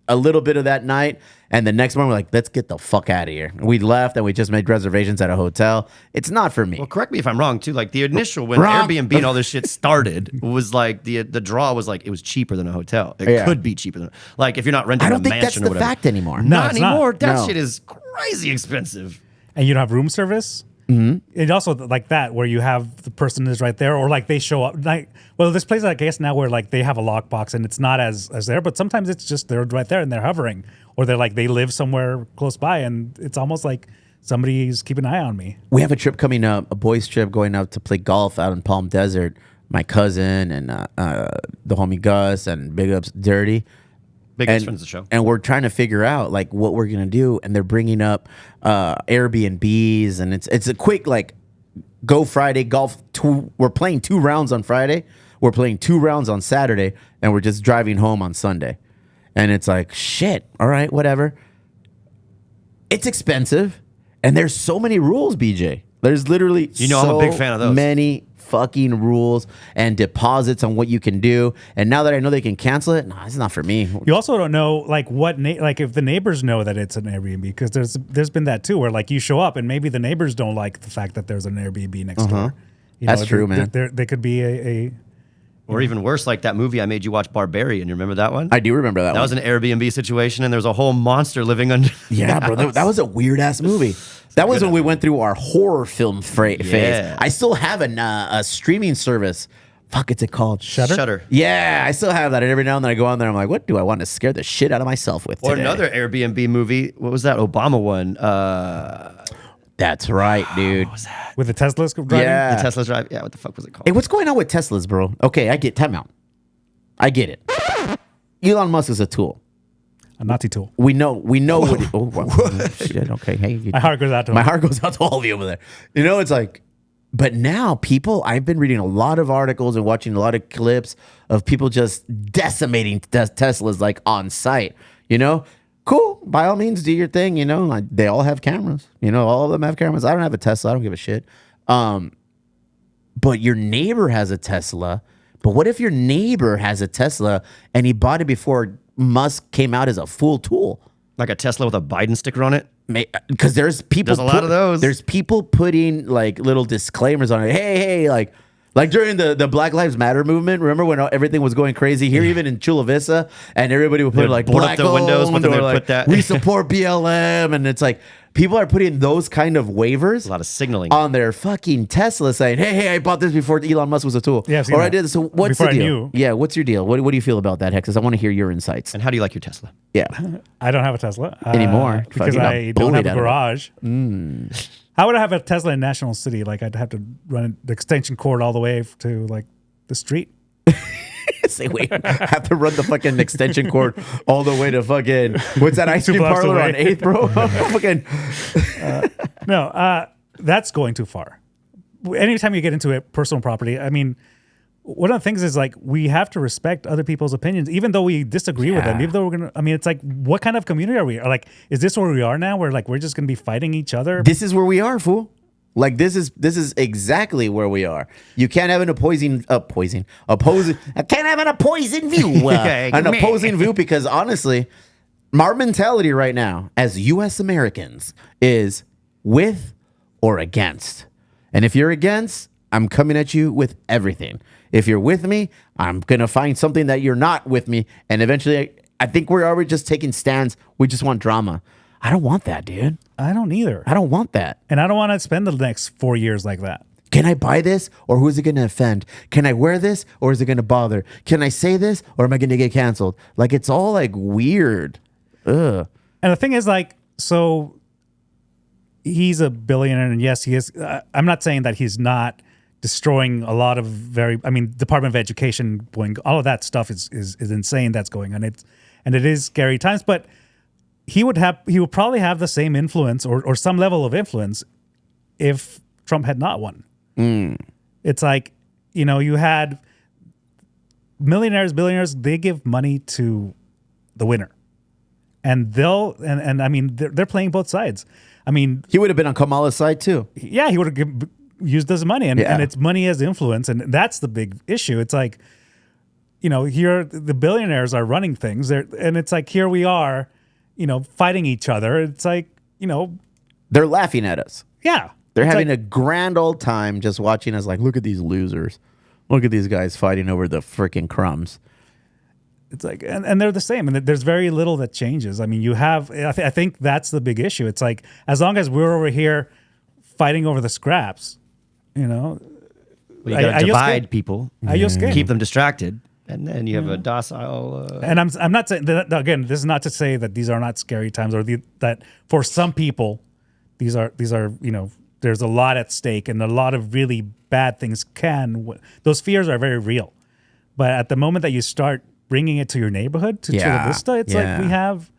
a little bit of that night. And the next morning, we're like, let's get the fuck out of here. We left and we just made reservations at a hotel. It's not for me. Well, correct me if I'm wrong, too. Like, the initial, when Wrong. Airbnb and all this shit started, was like, the draw was like, it was cheaper than a hotel. It could be cheaper than, like, if you're not renting I a don't think that's mansion or the whatever. fact anymore. No, Not it's not. anymore. That No. shit is crazy expensive. and you don't have room service. Mm-hmm. It also like that where you have the person is right there, or like they show up. Like, well, there's places I guess now where like they have a lockbox and it's not as there, but sometimes it's just they're right there and they're hovering, or they're like they live somewhere close by, and it's almost like somebody's keeping an eye on me. We have a trip coming up, a boys' trip going out to play golf out in Palm Desert. My cousin and the homie Gus and Big Ups Dirty. Biggest friends of the show. And we're trying to figure out like what we're gonna do, and they're bringing up Airbnbs, and it's a quick like go Friday golf. We're playing 2 rounds on Friday, we're playing 2 rounds on Saturday, and we're just driving home on Sunday. And it's like shit. All right, whatever. It's expensive, and there's so many rules, BJ. There's literally I'm a big fan of those. Many fucking rules and deposits on what you can do. And now that I know they can cancel it, it's not for me. You also don't know like what like if the neighbors know that it's an Airbnb, because there's been that too where like you show up and maybe the neighbors don't like the fact that there's an Airbnb next door. You That's true, man. There could be a Or even worse, like that movie I made you watch, Barbarian. You remember that one? I do remember that That one. was an Airbnb situation, and there was a whole monster living under. Yeah, bro, that was a weird ass movie. That was when we went through our horror film phase. Yeah. I still have a streaming service. Fuck, what's it called? Shutter. Yeah, I still have that. And every now and then I go on there, I'm like, what do I want to scare the shit out of myself with Or today? another Airbnb movie. What was that Obama one? That's right, dude. with the Teslas driving. Yeah. The Tesla Drive. Yeah, what the fuck was it called? Hey, what's going on with Teslas, bro? Okay, I get time out. I get it. Elon Musk is a tool. A Nazi tool. We know what. Oh, wow. Shit. Okay. Hey, My heart goes out to him. my heart goes out to all of you over there. You know, it's like, but now people, I've been reading a lot of articles and watching a lot of clips of people just decimating Teslas like on site. You know, cool. By all means, do your thing. You know, like, they all have cameras. You know, all of them have cameras. I don't have a Tesla. I don't give a shit. But your neighbor has a Tesla. But what if your neighbor has a Tesla and he bought it before Musk came out as a full tool? Like a Tesla with a Biden sticker on it. Because there's people. There's a lot of those. There's people putting like little disclaimers on it. Hey, like during the Black Lives Matter movement. Remember when everything was going crazy here, even in Chula Vista, and everybody would put like board up black the windows, but then or they'd like, put that. we support BLM, and it's like people are putting those kind of waivers. A lot of signaling On their fucking Tesla saying, hey, I bought this before Elon Musk was a tool. Yeah, I've seen or I that. did this. So what's Before the I deal? knew. Yeah, what's your deal? What do you feel about that, Hexus? I want to hear your insights. And how do you like your Tesla? Yeah. I don't have a Tesla Anymore. because Fucking I got don't have bullied a out of it. garage. How would I have a Tesla in National City? Like I'd have to run the extension cord all the way to like the street. Say, wait, have to run the fucking extension cord all the way to fucking, what's that ice 2 cream blocks parlor away. on 8th, bro? Fucking, No, that's going too far. Anytime you get into a personal property, I mean, one of the things is like we have to respect other people's opinions, even though we disagree with them. Even though we're gonna, I mean, it's like, what kind of community are we? Like, is this where we are now? Where like we're just gonna be fighting each other? this is where we are, fool. Like this is exactly where we are. You can't have an opposing. I can't have an opposing view. An opposing view because honestly, our mentality right now as U.S. Americans is with or against. And if you're against, I'm coming at you with everything. If you're with me, I'm gonna find something that you're not with me, and eventually, I think we're already just taking stands. We just want drama. I don't want that, dude. I don't either, I don't want that. and I don't want to spend the next 4 years like that. Can I buy this or who is it going to offend? Can I wear this or is it going to bother? Can I say this or am I going to get canceled? Like it's all like weird. Ugh. And the thing is, like, so he's a billionaire, and yes, he is. I'm not saying that he's not destroying a lot of Department of Education, all of that stuff is insane that's going on. It is scary times, but he would probably have the same influence or some level of influence if Trump had not won. It's like, you had millionaires, billionaires, they give money to the winner. And they're playing both sides. I mean, He would have been on Kamala's side too. yeah, he would have used this money, and it's money as influence, and that's the big issue. It's like, here the billionaires are running things, and it's like here we are, fighting each other. It's like, They're laughing at us. yeah, They're it's having like, a grand old time just watching us like, look at these losers. Look at these guys fighting over the freaking crumbs. It's like, and they're the same, and there's very little that changes. I mean, I think that's the big issue. It's like, as long as we're over here fighting over the scraps, Well, you got to divide people, keep them distracted, and then you have a docile. And I'm not saying that, again. This is not to say that these are not scary times, or that for some people, these are there's a lot at stake, and a lot of really bad things those fears are very real. But at the moment that you start bringing it to your neighborhood, to Chula Vista, it's like we have,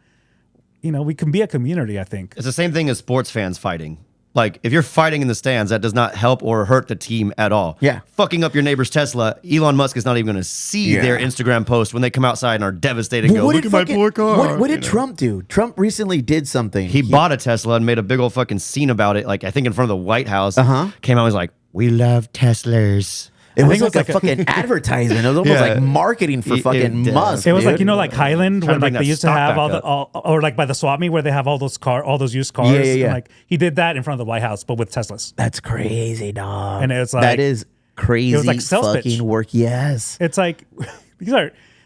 we can be a community. I think It's the same thing as sports fans fighting. Like, if you're fighting in the stands, that does not help or hurt the team at all. Yeah. Fucking up your neighbor's Tesla, Elon Musk is not even going to see their Instagram post when they come outside and are devastated and go, look at my poor car. What did Trump do? Trump recently did something. He bought a Tesla and made a big old fucking scene about it. Like, I think in front of the White House. Came out and was like, we love Teslas. It was think like a fucking advertisement. It was almost like marketing for fucking Musk. it was dude. like, like Highland, when bring like that they used to stock have back or like by the swap meet where they have all those used cars. Yeah. And like he did that in front of the White House, but with Teslas. That's crazy, dog. And it's like, that is crazy. it was like sales pitch. fucking work. Yes. It's like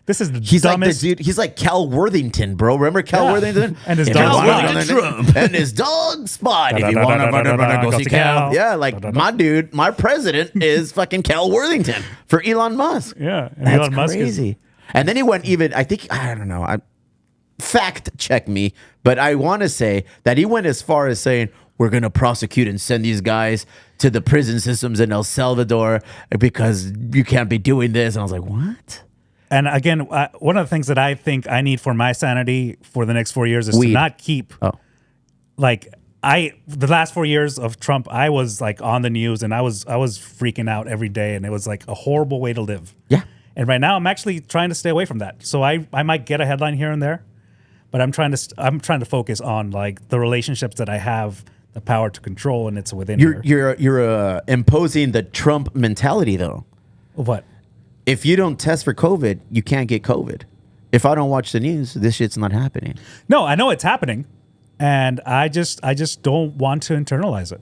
this is the He's dumbest. like the dude. He's like Cal Worthington, bro. Remember Cal Worthington And his If dog you wanna Spot. go on and his dog Spot. If you want to go see Cal, yeah, like my dude, my president is fucking Cal Worthington for Elon Musk. Yeah, and That's Elon Musk is- crazy. And then he went even. I don't know. Fact check me, but I want to say that he went as far as saying we're going to prosecute and send these guys to the prison systems in El Salvador because you can't be doing this. And I was like, what? And again, one of the things that I think I need for my sanity for the next 4 years is Weed. to not keep Oh. like the last 4 years of Trump, I was like on the news and I was freaking out every day, and it was like a horrible way to live. Yeah. And right now I'm actually trying to stay away from that. So I might get a headline here and there, but I'm trying to focus on like the relationships that I have the power to control, and it's within here. You're imposing the Trump mentality though. What? If you don't test for COVID, you can't get COVID. If I don't watch the news, this shit's not happening. No, I know it's happening, and I just don't want to internalize it.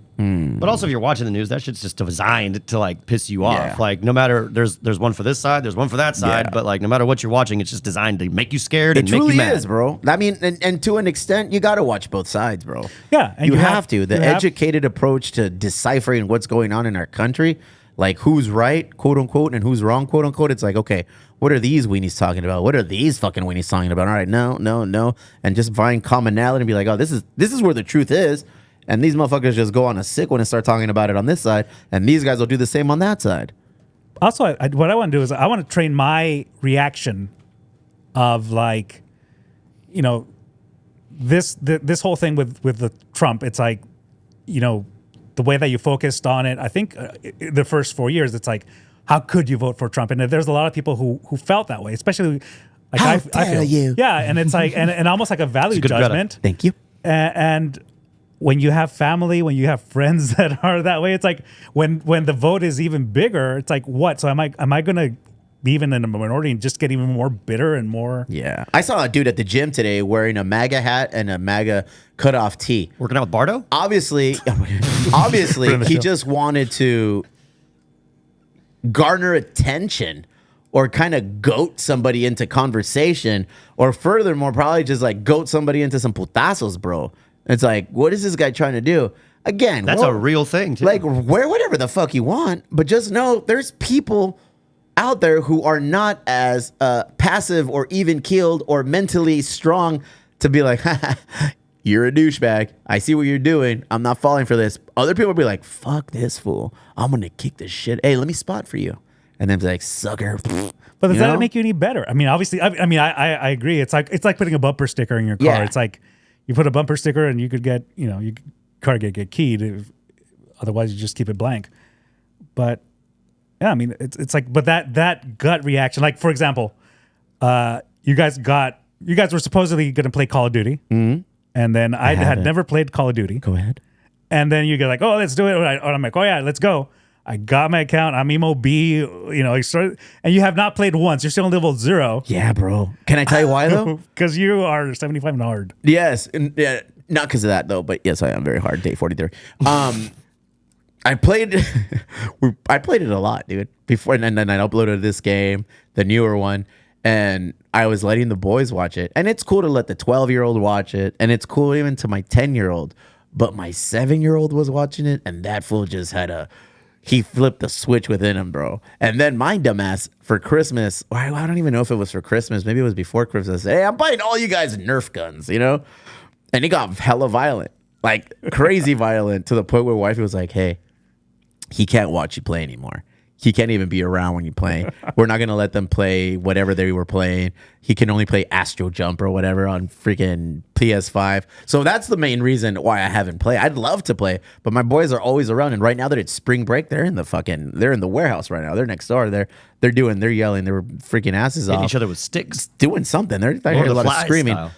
But also, if you're watching the news, that shit's just designed to like piss you off. Yeah. Like, no matter there's one for this side, there's one for that side, Yeah. but like no matter what you're watching, it's just designed to make you scared It and make truly you mad. is, bro. I mean, and to an extent, you got to watch both sides, bro. Yeah, and you have to. The you have- educated approach to deciphering what's going on in our country, like who's right, quote unquote, and who's wrong, quote unquote. It's like, okay, what are these weenies talking about? What are these fucking weenies talking about? All right, no, and just find commonality and be like, oh, this is where the truth is, and these motherfuckers just go on a sick one and start talking about it on this side, and these guys will do the same on that side. Also, what I want to do is I want to train my reaction of like, you know, this whole thing with the Trump. It's like, you know, the way that you focused on it. I think the first 4 years, it's like, how could you vote for Trump? And there's a lot of people who felt that way, especially like How I dare feel. you? Yeah, and it's like and almost like a value good judgment. Thank you. And when you have family, when you have friends that are that way, it's like when the vote is even bigger, it's like, what? So am I going to be even in a minority and just get even more bitter and more? Yeah. I saw a dude at the gym today wearing a MAGA hat and a MAGA cutoff tee. Working out with Bardo? Obviously, the he show. just wanted to garner attention or kind of goat somebody into conversation, or furthermore, probably just like goat somebody into some putazos, bro. It's like, what is this guy trying to do? Again, That's well, a real thing, too. like, wear whatever the fuck you want, but just know there's people out there who are not as passive or even keeled or mentally strong to be like, you're a douchebag. I see what you're doing. I'm not falling for this. Other people will be like, fuck this fool. I'm going to kick this shit. Hey, let me spot for you. And then be like, sucker. But does You that know? make you any better? I mean, obviously, I agree. It's like putting a bumper sticker in your car. Yeah. It's like you put a bumper sticker and you could get, you know, your car get keyed. Otherwise, you just keep it blank. But yeah, I mean, it's like, but that gut reaction, like for example, you guys were supposedly going to play Call of Duty, and then I had haven't. never played Call of Duty. Go ahead. And then you get like, oh, let's do it. And I'm like, oh yeah, let's go. I got my account. I'm Emo B. You know, I started, and you have not played once. You're still on level 0 Yeah, bro. Can I tell you why, though? because you are 75 and hard. Yes, and not because of that though, but yes, I am very hard. Day 43. I played it a lot, dude. Before, and then I uploaded this game, the newer one, and I was letting the boys watch it. And it's cool to let the 12-year-old watch it, and it's cool even to my 10-year-old. But my 7-year-old was watching it, and that fool just he flipped the switch within him, bro. And then my dumbass for Christmas, I don't even know if it was for Christmas. Maybe it was before Christmas. Hey, I'm buying all you guys Nerf guns, you know? And he got hella violent, like crazy violent, to the point where wifey was like, hey, he can't watch you play anymore. He can't even be around when you play. We're not going to let them play whatever they were playing. He can only play Astro Jump or whatever on freaking PS5. So that's the main reason why I haven't played. I'd love to play, but my boys are always around. And right now that it's spring break, they're in the warehouse right now. They're next door. They're yelling. They were freaking asses Hitting off. each other with sticks. Doing something. They're Lord hearing of a the lot of Flies screaming. style.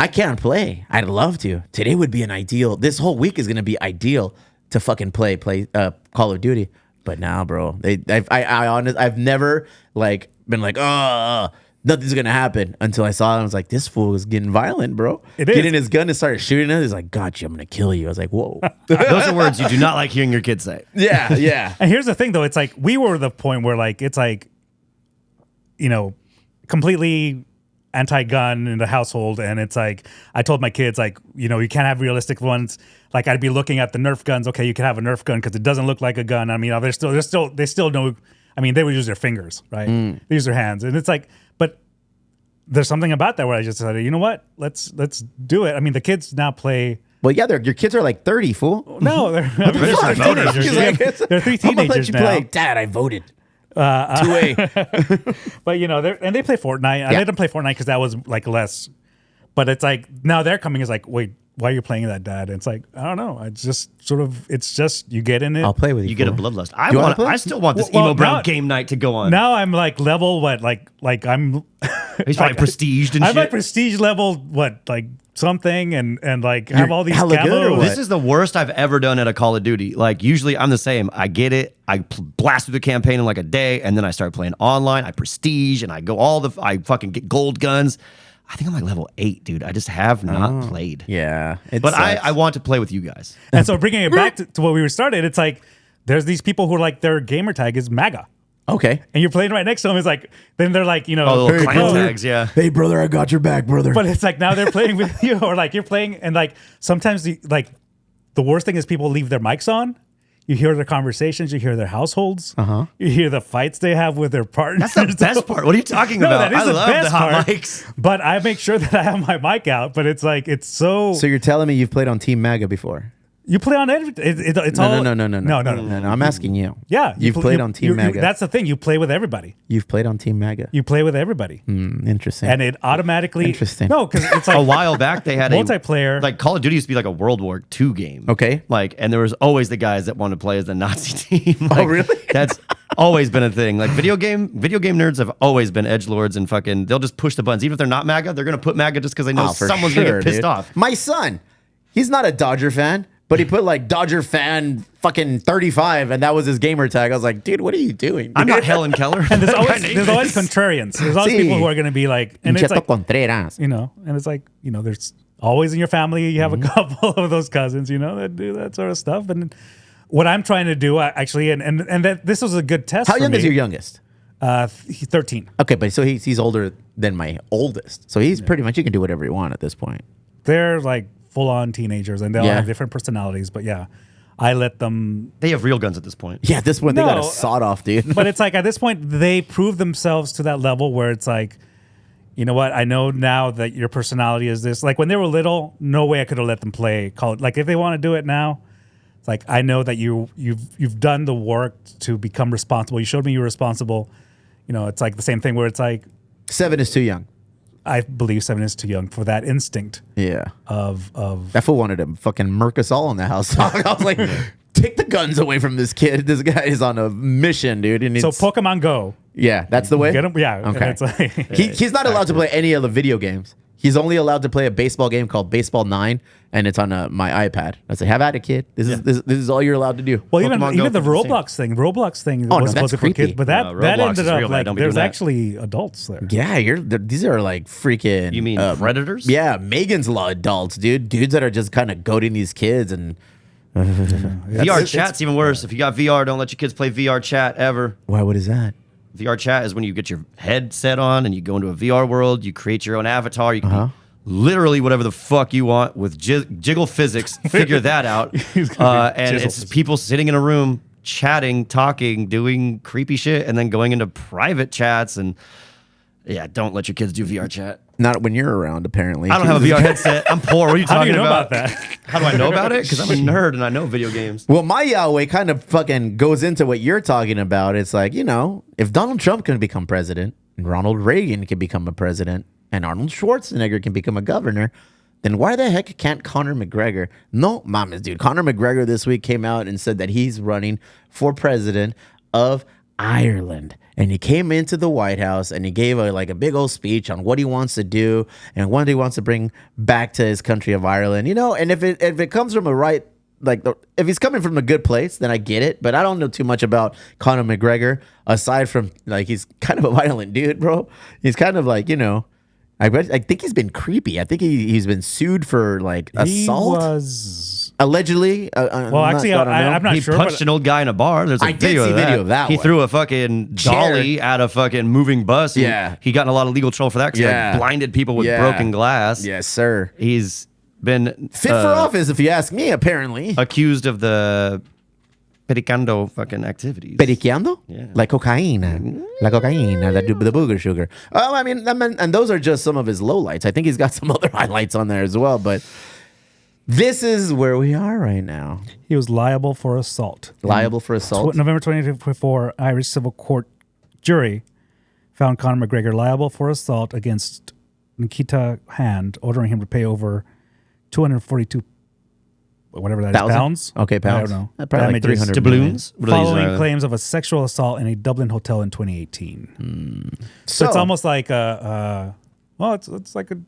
I can't play. I'd love to. Today would be an ideal. This whole week is going to be ideal to fucking play Call of Duty. But now, bro, I've never like been like, oh, nothing's gonna happen until I saw it. I was like, this fool is getting violent, bro. It is. Getting his gun and started shooting it. He's like, gotcha, I'm gonna kill you. I was like, whoa. Those are words you do not like hearing your kids say. yeah. And here's the thing, though. It's like we were the point where, like, it's like, you know, completely anti-gun in the household, and it's like I told my kids, like, you know, you can't have realistic ones. Like, I'd be looking at the Nerf guns. Okay, you can have a Nerf gun because it doesn't look like a gun. I mean, they still know. I mean, they would use their fingers, right? They use their hands, and it's like, but there's something about that where I just said, you know what? Let's do it. I mean, the kids now play. Well, yeah, your kids are like 30, fool. No, they're Registered voters. teenagers. He's like, They're 3 I'm gonna let teenagers you now. play. Dad, I voted. 2A. But you know, they play Fortnite. I let them play Fortnite because that was like less. But it's like now they're coming. Is like, wait, why are you playing that, Dad? And it's like, I don't know. It's just sort of. It's just you get in it. I'll play with you. You get a fool. bloodlust. you wanna play? I still want this Well, Emo Brown now- game night to go on. Now I'm like level what? Like I'm He's probably prestiged and I'm shit. like prestige level, what, like something, and like have all these hella good or camo. what? This is the worst I've ever done at a Call of Duty. Like, usually I'm the same. I get it. I blast through the campaign in like a day, and then I start playing online. I prestige, and I fucking get gold guns. I think I'm like level 8, dude. I just have not played. Yeah. But I want to play with you guys. And so bringing it back to what we were started, it's like there's these people who are like their gamer tag is MAGA. Okay. And you're playing right next to them. It's like, then they're like, Oh, the little clan brother. tags, yeah. Hey, brother, I got your back, brother. But it's like now they're playing with you, or like you're playing, and like sometimes the worst thing is people leave their mics on. You hear their conversations, you hear their households, you hear the fights they have with their partners. That's the best part. What are you talking about? That is I the love best the hot part. mics. But I make sure that I have my mic out. But it's like So you're telling me you've played on Team MAGA before? you play on everything. It's No, all no. I'm asking you. Yeah, You've played on Team MAGA. That's the thing. You play with everybody. You've played on Team MAGA. You play with everybody, Interesting. and it automatically Interesting. No, because it's like A while back, they had multiplayer. Like Call of Duty used to be like a World War II game. Okay. Like, and there was always the guys that wanted to play as the Nazi team. Like, really? That's always been a thing. Like video game nerds have always been edgelords and fucking. They'll just push the buttons, even if they're not MAGA. They're gonna put MAGA just because they know Oh, for someone's gonna sure, get pissed dude. off. My son, he's not a Dodger fan, but he put like Dodger fan fucking 35, and that was his gamer tag. I was like, dude, what are you doing? I'm not Helen Keller. and there's always Kinda there's is. always contrarians. There's always Sí. people who are going to be like, and it's Cheto like Contreras. and it's like there's always in your family you have a couple of those cousins that do that sort of stuff. And what I'm trying to do actually, and that this was a good test. How for young me. is your youngest? He's 13. Okay, but so he's older than my oldest. So he's pretty much, you can do whatever you want at this point. They're like full on teenagers, and they all Yeah. have different personalities. But yeah, I let them. They have real guns at this point. Yeah, at this point, they got No, a sawed off, dude. But it's like at this point they prove themselves to that level where it's like, you know what? I know now that your personality is this. Like when they were little, no way I could have let them play Call it. Like if they want to do it now, it's like I know that you've done the work to become responsible. You showed me you're responsible. It's like the same thing where it's like 7 is too young. I believe 7 is too young for that instinct Yeah. of That fool wanted to fucking murk us all in the house. I was like, take the guns away from this kid. This guy is on a mission, dude. And so it's, Pokemon Go. yeah, that's the way. Get him, yeah. and Okay. it's like, He's not allowed to play any of the video games. He's only allowed to play a baseball game called Baseball 9, and it's on my iPad. I say, have at it, kid. This is all you're allowed to do. well, Pokemon even Go the for the Roblox thing. Roblox thing Oh, no, was supposed that's to be for creepy. kids, but that Roblox ended is up real bad. like Don't be there's doing that. actually adults there. Yeah, these are like freaking. You mean predators? Yeah, Megan's Law adults, dude. Dudes that are just kind of goading these kids and. VR chat's even worse. If you got VR, don't let your kids play VR chat ever. Why? What is that? VR chat is when you get your headset on and you go into a VR world. You create your own avatar. You can be literally whatever the fuck you want with jiggle physics. Figure that out. And it's just people sitting in a room, chatting, talking, doing creepy shit, and then going into private chats. And yeah, don't let your kids do VR chat. Not when you're around, apparently. I don't have a VR headset. I'm poor. What are you How do talking you know about? about that? How do I know about it? Because I'm a nerd and I know video games. Well, my Yahweh kind of fucking goes into what you're talking about. It's like, if Donald Trump can become president, and Ronald Reagan can become a president, and Arnold Schwarzenegger can become a governor, then why the heck can't Conor McGregor? No, mamas, dude. Conor McGregor this week came out and said that he's running for president of Ireland. And he came into the White House and he gave a big old speech on what he wants to do and what he wants to bring back to his country of Ireland. And if it comes from if he's coming from a good place, then I get it. But I don't know too much about Conor McGregor aside from he's kind of a violent dude, bro. He's kind of I think he's been creepy. I think he's been sued for assault. He was Allegedly. well. Actually, I'm not He sure. punched an old guy in a bar. There's a I did video, see of that. video of that He one. threw a fucking dolly at a fucking moving bus. And Yeah. He got in a lot of legal trouble for that because Yeah. he blinded people with Yeah. broken glass. Yes, sir. He's been Fit for office, if you ask me, apparently. accused of the pedicando fucking activities. Periqueando? Yeah. Like cocaine. Like cocaine. The booger sugar. I mean, and those are just some of his lowlights. I think he's got some other highlights on there as well. But this is where we are right now. He was liable for assault. Liable for assault. November 2024, Irish civil court jury found Conor McGregor liable for assault against Nikita Hand, ordering him to pay over 242 whatever that is, 1,000? pounds. Okay, pounds. I don't know. Probably like Damages 300 Doubloons? What are these, following claims of a sexual assault in a Dublin hotel in 2018. So it's almost like it's like a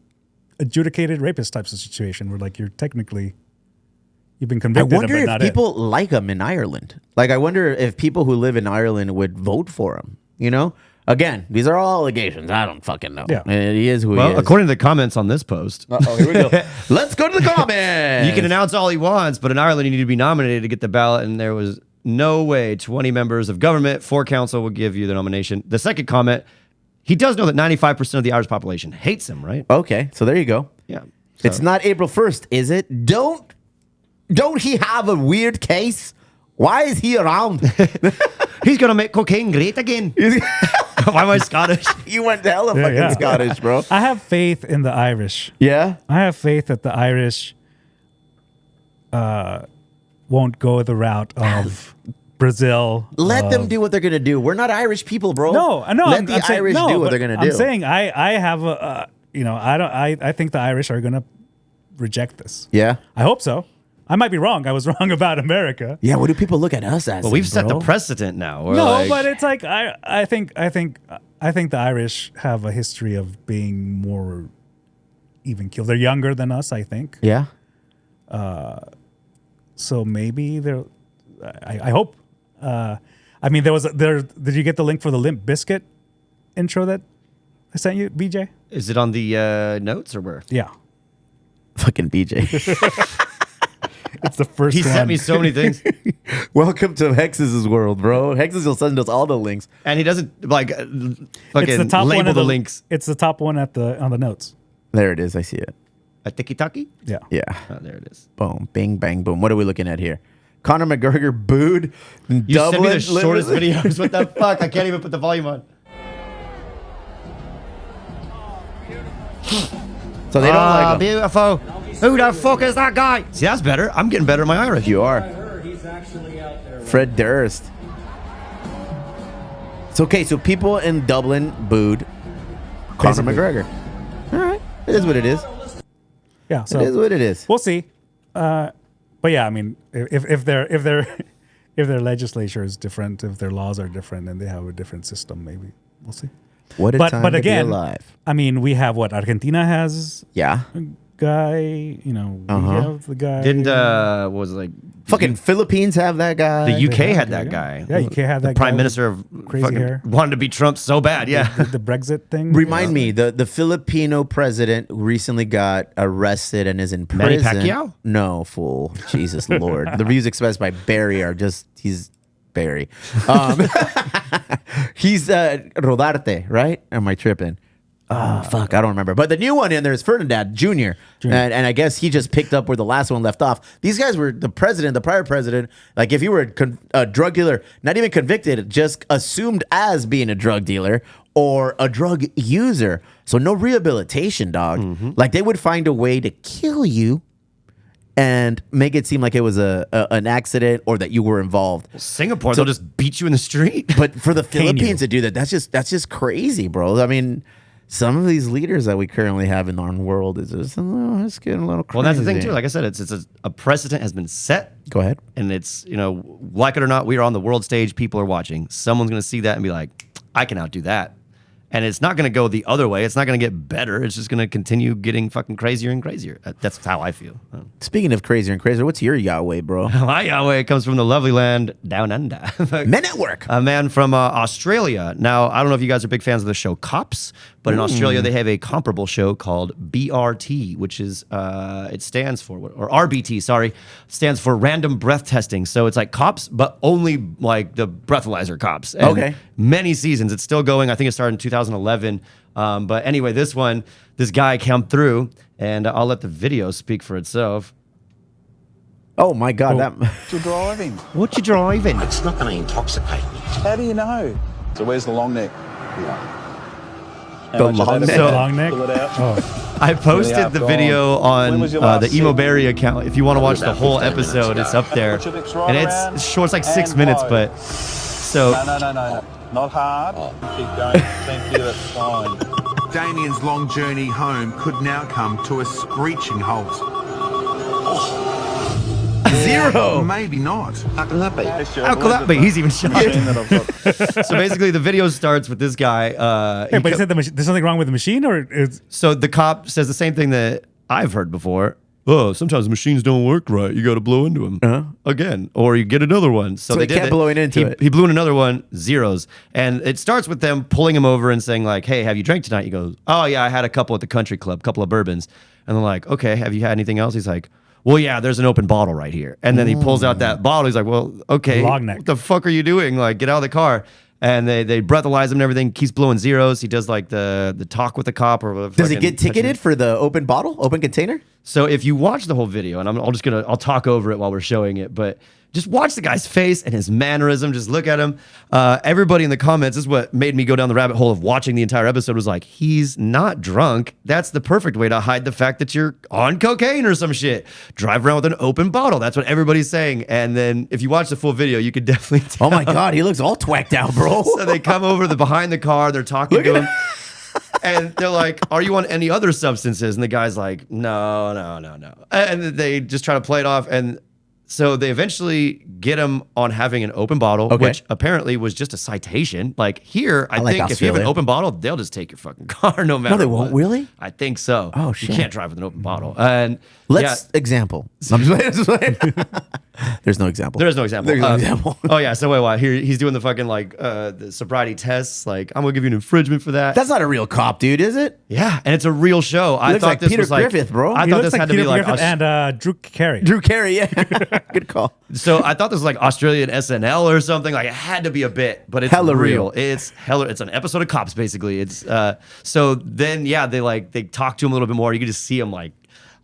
adjudicated rapist type of situation where like you've been I convicted. wonder but if not people like him in Ireland. Like, I wonder if people who live in Ireland would vote for him. You know, again, these are all allegations. I don't fucking know. Yeah. And he is who he Well, is. according to the comments on this post, Oh, here we go. Let's go to the comments. you can announce all he wants, but in Ireland, you need to be nominated to get the ballot, and there was no way 20 members of government for council would give you the nomination. The second comment, he does know that 95% of the Irish population hates him, right? Okay, so there you go. Yeah. It's not April 1st, is it? Don't he have a weird case? Why is he around? He's going to make cocaine great again. Why am I Scottish? You went hella fucking yeah. Scottish, bro. I have faith in the Irish. Yeah? I have faith that the Irish won't go the route of Brazil. Let them do what they're going to do. We're not Irish people, bro. No, I know. Let the Irish do what they're going to do. I'm saying I have I think the Irish are going to reject this. Yeah? I hope so. I might be wrong. I was wrong about America. Yeah, what do people look at us as? Well, we've set the bro? precedent now. We're No, like- but it's like I think the Irish have a history of being more even keeled. They're younger than us, I think. Yeah? So maybe they're. I hope. I mean, did you get the link for the Limp Bizkit intro that I sent you, BJ? Is it on the notes or where? Yeah, Fucking BJ. it's the first. He one. sent me so many things, Welcome to Hex's world, bro. Hex's will send us all the links. and he doesn't like It's fucking the top one label of the links. It's the top one on the notes. There it is. I see it. A tiki-taki? Yeah. Yeah. Oh, there it is. Boom. Bing, bang, boom. What are we looking at here? Conor McGregor booed. You sent me the shortest videos. What the fuck? I can't even put the volume on. So they don't like him. Beautiful. Who the fuck is that guy? See, that's better. I'm getting better at my Irish. You are. Fred Durst. It's okay. So people in Dublin booed Conor Basically. McGregor. All right. It is what it is. Yeah. So It is what it is. we'll see. But yeah, I mean, if their legislature is different, if their laws are different, and they have a different system, maybe we'll see. What a time But to again, be alive. I mean, we have what Argentina has Yeah. a guy. You know, we have the guy. Didn't what was it, like Fucking Philippines have that guy. the UK have had a that guy? Yeah, UK had The that prime guy minister of crazy fucking hair. wanted to be Trump so bad. Yeah. the Brexit thing. Remind me, the Filipino president recently got arrested and is in Manny prison. Pacquiao? No, fool. Jesus Lord. The views expressed by Barry are just, he's Barry. He's Rodarte, right? Am I tripping? Oh, fuck. I don't remember. But the new one in there is Ferdinand Jr. And I guess he just picked up where the last one left off. These guys were the prior president. Like, if you were a drug dealer, not even convicted, just assumed as being a drug dealer or a drug user. So no rehabilitation, dog. Like, they would find a way to kill you and make it seem like it was an accident or that you were involved. Singapore, they'll just beat you in the street. But for the Cane Philippines you. to do that, that's just crazy, bro. I mean, some of these leaders that we currently have in our world is just it's getting a little crazy. Well, that's the thing too. Like I said, it's a precedent has been set, Go ahead. and it's like it or not, we are on the world stage. People are watching. Someone's going to see that and be like, I can outdo that. And it's not going to go the other way. It's not going to get better. It's just going to continue getting fucking crazier and crazier. That's how I feel. Speaking of crazier and crazier, what's your Yahweh, bro? My Yahweh comes from the lovely land down under. Men at Work. A man from Australia. Now, I don't know if you guys are big fans of the show Cops, but in Australia, they have a comparable show called BRT, which is, it stands for, or RBT, sorry, stands for Random Breath Testing. So it's like Cops, but only like the breathalyzer cops. And Okay. many seasons. It's still going. I think it started in 2011. But anyway, this guy came through, and I'll let the video speak for itself. Oh my God, You're driving. What you driving? It's not going to intoxicate me. How do you know? So where's the long neck? The long neck? Long neck? Pull it out. Oh, I posted have the gone. video on When was your the last Emo set? Berry account. If you want to watch the about whole 15 minutes episode, ago. it's up there. Put your lips right And around it's short, it's like 6 and minutes, low. but so No. Not hard. Keep going. Thank you. That's fine. Damien's long journey home could now come to a screeching halt. Zero. Maybe not. How could that be? He's even shocked. So basically, the video starts with this guy. Hey, but is it there's something wrong with the machine, or is So the cop says the same thing that I've heard before. Oh, sometimes machines don't work right. You got to blow into them again, or you get another one. So he they kept blowing into it. He blew in another one, zeros. And it starts with them pulling him over and saying like, "Hey, have you drank tonight?" He goes, "Oh yeah, I had a couple at the country club, couple of bourbons." And they're like, "Okay, have you had anything else?" He's like, "Well, yeah, there's an open bottle right here." And then he pulls out that bottle. He's like, "Well, okay, Long neck. what the fuck are you doing? Like, get out of the car." And they breathalyze him and everything. Keeps blowing zeros. He does like the talk with the cop or Does he get ticketed for the open bottle, open container? So if you watch the whole video, and I'll talk over it while we're showing it, but just watch the guy's face and his mannerism. Just look at him. Everybody in the comments, this is what made me go down the rabbit hole of watching the entire episode, was like, he's not drunk. That's the perfect way to hide the fact that you're on cocaine or some shit. Drive around with an open bottle. That's what everybody's saying. And then if you watch the full video, you could definitely tell. Oh my God, he looks all twacked out, bro. So they come over behind the car. They're talking to him. And they're like, "Are you on any other substances?" And the guy's like, No. And they just try to play it off. And so they eventually get him on having an open bottle, which apparently was just a citation. Like here, I like think if you have an Australia. open bottle, they'll just take your fucking car no matter they what. won't, really? I think so. Oh, shit. You can't drive with an open bottle. And Let's example. I'm just playing. There's no example. there is no example. There's no example. Oh yeah. So wait, here he's doing the fucking like the sobriety tests. Like, I'm gonna give you an infringement for that. That's not a real cop, dude, is it? Yeah, and it's a real show. I looks thought like this Peter was like Griffith, bro. I he thought looks this had like to Peter be like Griffith and Drew Carey. Drew Carey, yeah. Good call. So I thought this was like Australian SNL or something. Like it had to be a bit, but it's Hella real. real. It's hella. It's an episode of Cops basically. It's so then they talk to him a little bit more. You can just see him like,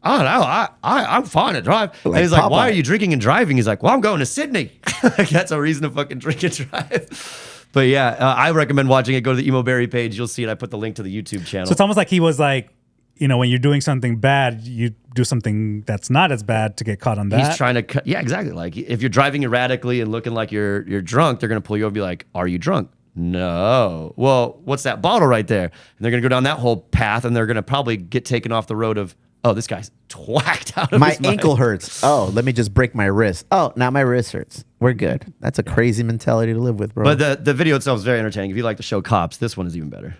I don't know. I'm fine to drive. Like and he's like, "Why Popeye. are you drinking and driving?" He's like, "Well, I'm going to Sydney." Like, that's a reason to fucking drink and drive. But yeah, I recommend watching it. Go to the Emo Berry page. You'll see it. I put the link to the YouTube channel. So it's almost like he was like, when you're doing something bad, you do something that's not as bad to get caught on that. He's trying to cut. Yeah, exactly. Like if you're driving erratically and looking like you're drunk, they're gonna pull you over and be like, "Are you drunk?" No. Well, what's that bottle right there? And they're gonna go down that whole path, and they're gonna probably get taken off the road of, "Oh, this guy's twacked out of My his mind." ankle hurts. Oh, let me just break my wrist. Oh, now my wrist hurts. We're good. That's a crazy mentality to live with, bro. But the video itself is very entertaining. If you like the show Cops, this one is even better.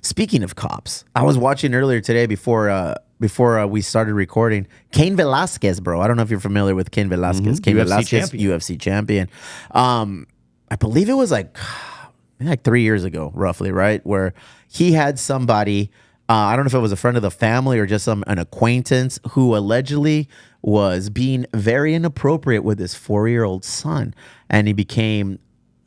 Speaking of cops, I was watching earlier today before we started recording. Cain Velasquez, bro. I don't know if you're familiar with Cain Velasquez. Cain UFC Velasquez, champion. UFC champion. I believe it was like 3 years ago, roughly, right? Where he had somebody. I don't know if it was a friend of the family or just an acquaintance who allegedly was being very inappropriate with his 4-year-old son, and he became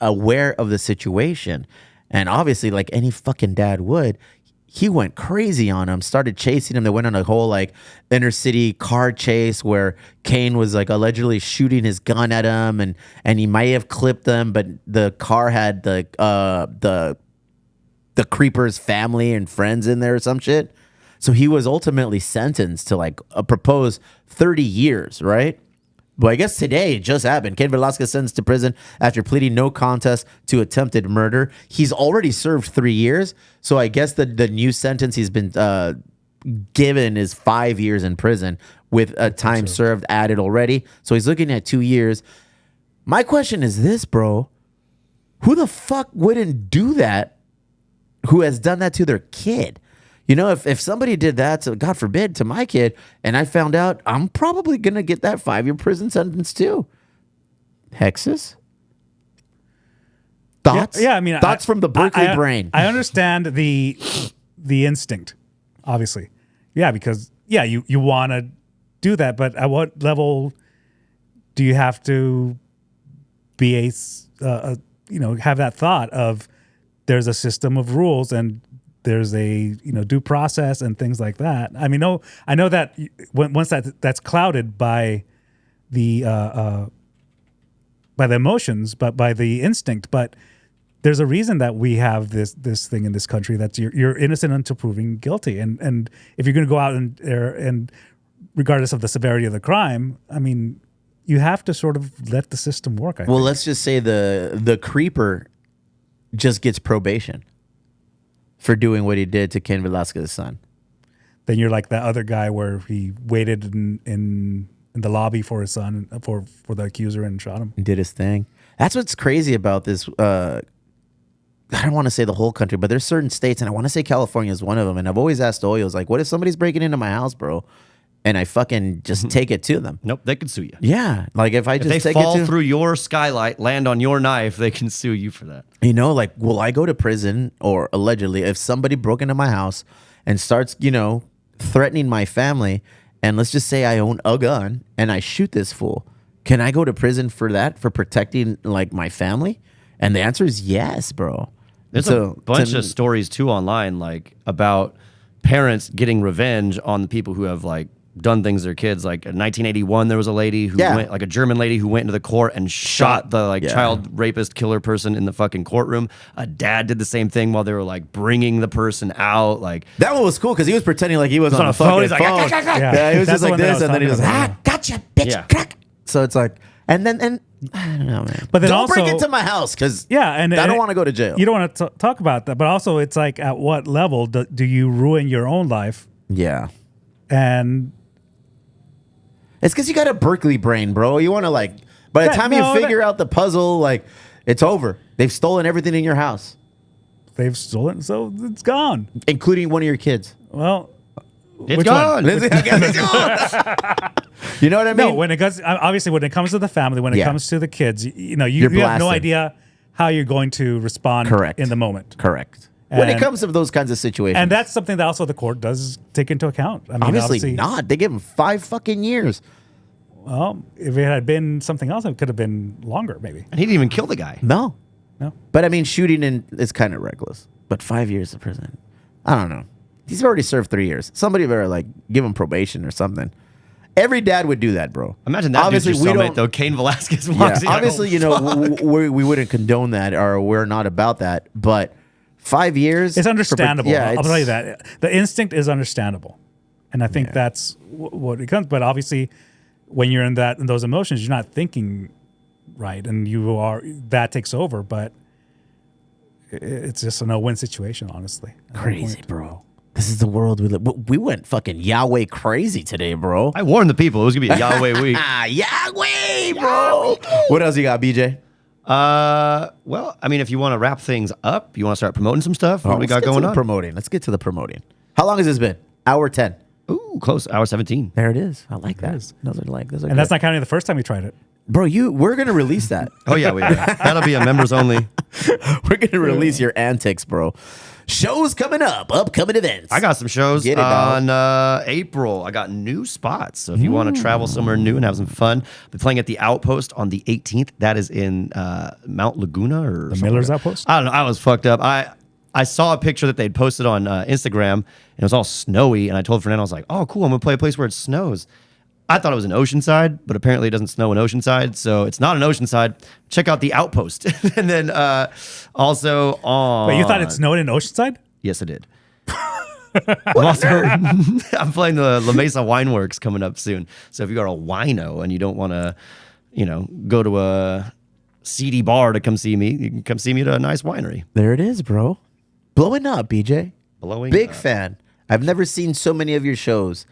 aware of the situation. And obviously, like any fucking dad would, he went crazy on him, started chasing him. They went on a whole like inner city car chase where Cain was like allegedly shooting his gun at him, and he might have clipped them, but the car had the creeper's family and friends in there or some shit. So he was ultimately sentenced to like a proposed 30 years, right? But I guess today it just happened. Cain Velasquez sentenced to prison after pleading no contest to attempted murder. He's already served 3 years. So I guess the new sentence he's been given is 5 years in prison with a time served added already. So he's looking at 2 years. My question is this, bro. Who the fuck wouldn't do that who has done that to their kid? You know, if somebody did that to, God forbid, to my kid, and I found out, I'm probably going to get that 5-year prison sentence too. Hexes? Thoughts? Yeah, I mean, thoughts from the Berkeley brain. I understand the instinct, obviously. Yeah, because you want to do that, but at what level do you have to be have that thought of there's a system of rules and there's a due process and things like that. I mean, I know that once that's clouded by the emotions, but by the instinct. But there's a reason that we have this thing in this country that you're innocent until proven guilty. And if you're going to go out and regardless of the severity of the crime, I mean, you have to sort of let the system work. I think. Let's just say the creeper just gets probation for doing what he did to Cain Velasquez's son. Then you're like that other guy where he waited in in the lobby for his son, for the accuser, and shot him. Did his thing. That's what's crazy about this. I don't want to say the whole country, but there's certain states, and I want to say California is one of them. And I've always asked Oils, like, what if somebody's breaking into my house, bro? And I fucking just take it to them. Nope, they could sue you. Yeah, like if I just If they take it fall to through your skylight, land on your knife, they can sue you for that. you know, like, will I go to prison or allegedly if somebody broke into my house and starts, you know, threatening my family, and let's just say I own a gun and I shoot this fool, can I go to prison for that, for protecting like my family? And the answer is yes, bro. There's a bunch of stories too online, like about parents getting revenge on the people who have like done things to their kids. Like in 1981, there was a lady who went, like a German lady who went into the court and shot the like child rapist killer person in the fucking courtroom. A dad did the same thing while they were like bringing the person out. Like that one was cool because he was pretending like he was on a phone. He's like, phone. Yeah, he was That's just like the one that I this, was and then he was talking like, about. gotcha, bitch, Yeah. crack. So it's like, and I don't know, man. But then don't also, break into my house because and I don't want to go to jail. You don't want to talk about that, but also it's like, at what level do you ruin your own life? Yeah. And It's because you got a Berkeley brain, bro. You want to like, by the time you figure out the puzzle, like, it's over. They've stolen everything in your house, they've stolen, so it's gone. including one of your kids. Well, it's which gone. one? You know what I mean? No, when it comes, obviously, when it comes to the family, when it comes to the kids, you know, you have no blasted. idea how you're going to respond in the moment. Correct. When it And- comes to those kinds of situations. And that's something that also the court does take into account. I mean, obviously not. They give him 5 fucking years. Well, if it had been something else, it could have been longer, maybe. And he didn't even kill the guy. No. No. But I mean, shooting is kind of reckless. But 5 years in prison, I don't know. He's already served 3 years. Somebody better like give him probation or something. Every dad would do that, bro. Imagine that Obviously, dude's your we cellmate, don't- though. Cain Velasquez walks in. Obviously, you know, we wouldn't condone that, or we're not about that. But 5 years, It's understandable. Yeah, I'll tell you that. The instinct is understandable. And I think that's what it comes. But obviously, when you're in those emotions, you're not thinking right. And that takes over. But it's just a no-win situation, honestly. Crazy, bro. This is the world we live. We went fucking Yahweh crazy today, bro. I warned the people it was gonna be a Yahweh week. Yahweh, bro. What else you got, BJ? Well, I mean, if you want to wrap things up, you want to start promoting some stuff. What do we got going on? Promoting. Let's get to the promoting. How long has this been? Hour 10. Ooh, close. Hour 17. There it is. I like that. is. Those are And that's not counting the first time you tried it. bro. We're gonna release that. Oh yeah, that'll be a members only. We're gonna release your antics, bro. Shows coming up, upcoming events. I got some shows Get it, dog. on April. I got new spots. So if you want to travel somewhere new and have some fun, I'll be playing at the Outpost on the 18th. That is in Mount Laguna or The something Miller's like that. Outpost? I don't know. I was fucked up. I saw a picture that they'd posted on Instagram, and it was all snowy. And I told Fernando, I was like, "Oh, cool! I'm gonna play a place where it snows." I thought it was in Oceanside, but apparently it doesn't snow in Oceanside, so it's not in Oceanside. Check out the Outpost, and then also on. Wait, you thought it snowed in Oceanside? Yes, I did. I'm playing the La Mesa Wine Works coming up soon. So if you are a wino and you don't want to, go to a seedy bar to come see me, you can come see me at a nice winery. There it is, bro. Blowing up, BJ. Blowing Big up. fan. I've never seen so many of your shows.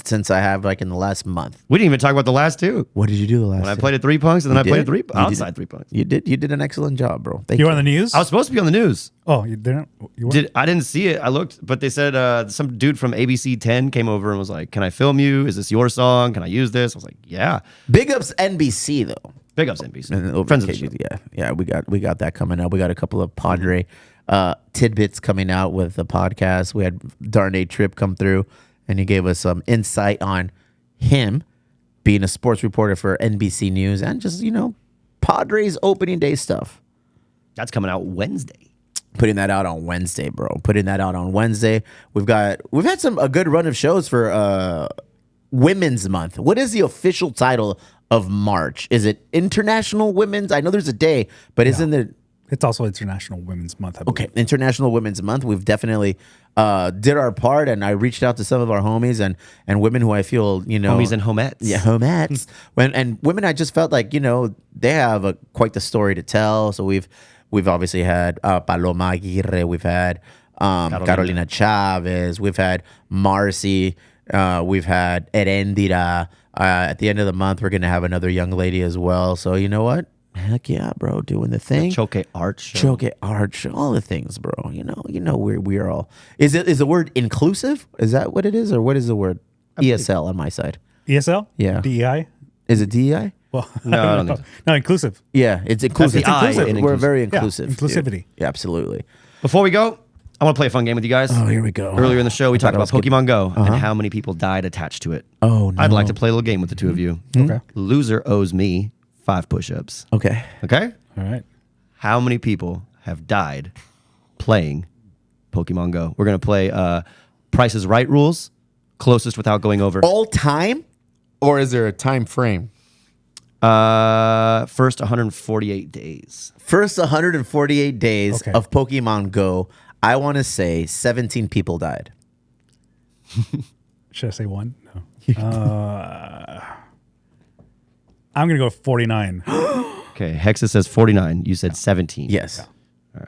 Since I have like in the last month. We didn't even talk about the last two. What did you do the last? When I two? played at Three Punks, and then I played at did? outside Three Punks. You did an excellent job, bro. Thank You you. were on the news? I was supposed to be on the news. Oh, you didn't? You weren't? I didn't see it. I looked, but they said some dude from ABC 10 came over and was like, "Can I film you? Is this your song? Can I use this?" I was like, "Yeah." Big ups NBC though. Big ups NBC. And over Friends of the KG, show. yeah. We got that coming up. We got a couple of Padre tidbits coming out with the podcast. We had Darnay Tripp come through, and he gave us some insight on him being a sports reporter for NBC News and just Padres opening day stuff. That's coming out Wednesday. Putting that out on Wednesday, bro. Putting that out on Wednesday. We've had a good run of shows for Women's Month. What is the official title of March? Is it International Women's? I know there's a day, but isn't there? It's also International Women's Month, I believe. Okay, International Women's Month. We've definitely did our part, and I reached out to some of our homies and women who I feel Homies and homettes. Yeah, homettes. and women, I just felt like they have quite the story to tell. So we've obviously had Paloma Aguirre, we've had Carolina Chavez, we've had Marcy, we've had Erendira, At the end of the month, we're gonna have another young lady as well. So you know what? Heck yeah, bro, doing the thing. Choke art show. Choke art show, all the things, bro. You know, we're all. Is the word inclusive? Is that what it is, or what is the word? ESL on my side. ESL? Yeah. DEI? Is it DEI? Well, No, I don't think so. no, inclusive. Yeah, it's inclusive. That's the I in We're inclusive. very Yeah, inclusive. dude. inclusivity. Yeah, absolutely. Before we go, I want to play a fun game with you guys. Oh, here we go. Earlier in the show, we talked thought about I was Pokemon Go and how many people died attached to it. Oh, no. I'd like to play a little game with the two of you. Okay. Loser owes me 5 push-ups. Okay. Okay? All right. How many people have died playing Pokemon Go? We're going to play Price is Right rules, closest without going over. All time, or is there a time frame? First 148 days. First 148 days Okay. of Pokemon Go, I want to say 17 people died. Should I say one? No. I'm going to go 49. Okay, Hexa says 49. You said 17. Yes. All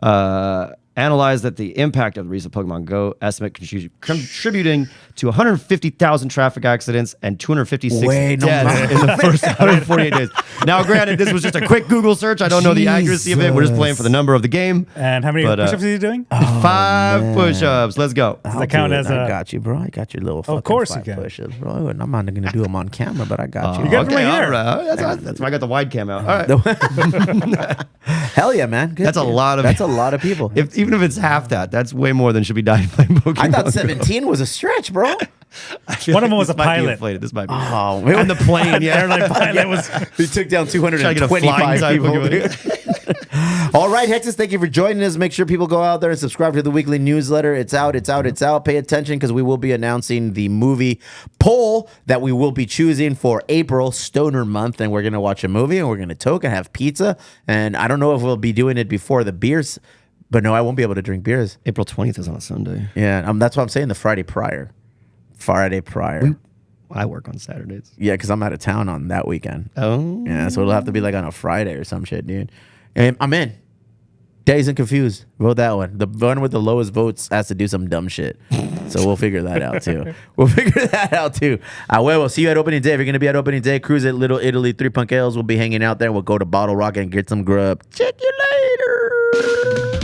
right. Analyze that the impact of the recent Pokemon Go estimate contributing to 150,000 traffic accidents and 256 Wait, no deaths matter. in the first 148 days. Now, granted, this was just a quick Google search. I don't know the accuracy of it. We're just playing for the number of the game. And how many But, push-ups are you doing? 5 push-ups. Let's go. Does that count as I a... got you, bro. I got your little fucking course you 5 can. push-ups, bro. And I'm not going to do them on camera, but I got you. You got it from right here. all right. That's why I got the wide cam out. All right. Hell yeah, man. Good. That's a lot of- That's a lot of people. Even if it's half that, that's way more than should be dying playing Pokemon I thought Go. 17 was a stretch, bro. I feel One of them was this a might be pilot. inflated. This might be. Oh, On the plane, yeah. Airline pilot was... He took down Trying to get a flying 225 type people. Pokemon. All right, Hexus, thank you for joining us. Make sure people go out there and subscribe to the weekly newsletter. It's out, it's out, it's out. Pay attention because we will be announcing the movie poll that we will be choosing for April Stoner Month. And we're going to watch a movie and we're going to toke and have pizza. And I don't know if we'll be doing it before the beers, but no, I won't be able to drink beers. April 20th is on a Sunday. Yeah, that's what I'm saying, the Friday prior. Friday prior. I work on Saturdays. Yeah, because I'm out of town on that weekend. Oh. Yeah, so it'll have to be like on a Friday or some shit, dude. And I'm in. Dazed and Confused. Vote that one. The one with the lowest votes has to do some dumb shit. So we'll figure that out too. We'll figure that out too. We'll see you at opening day. If you're going to be at opening day, cruise at Little Italy, 3 Punk Ales. We'll be hanging out there. We'll go to Bottle Rock and get some grub. Check you later.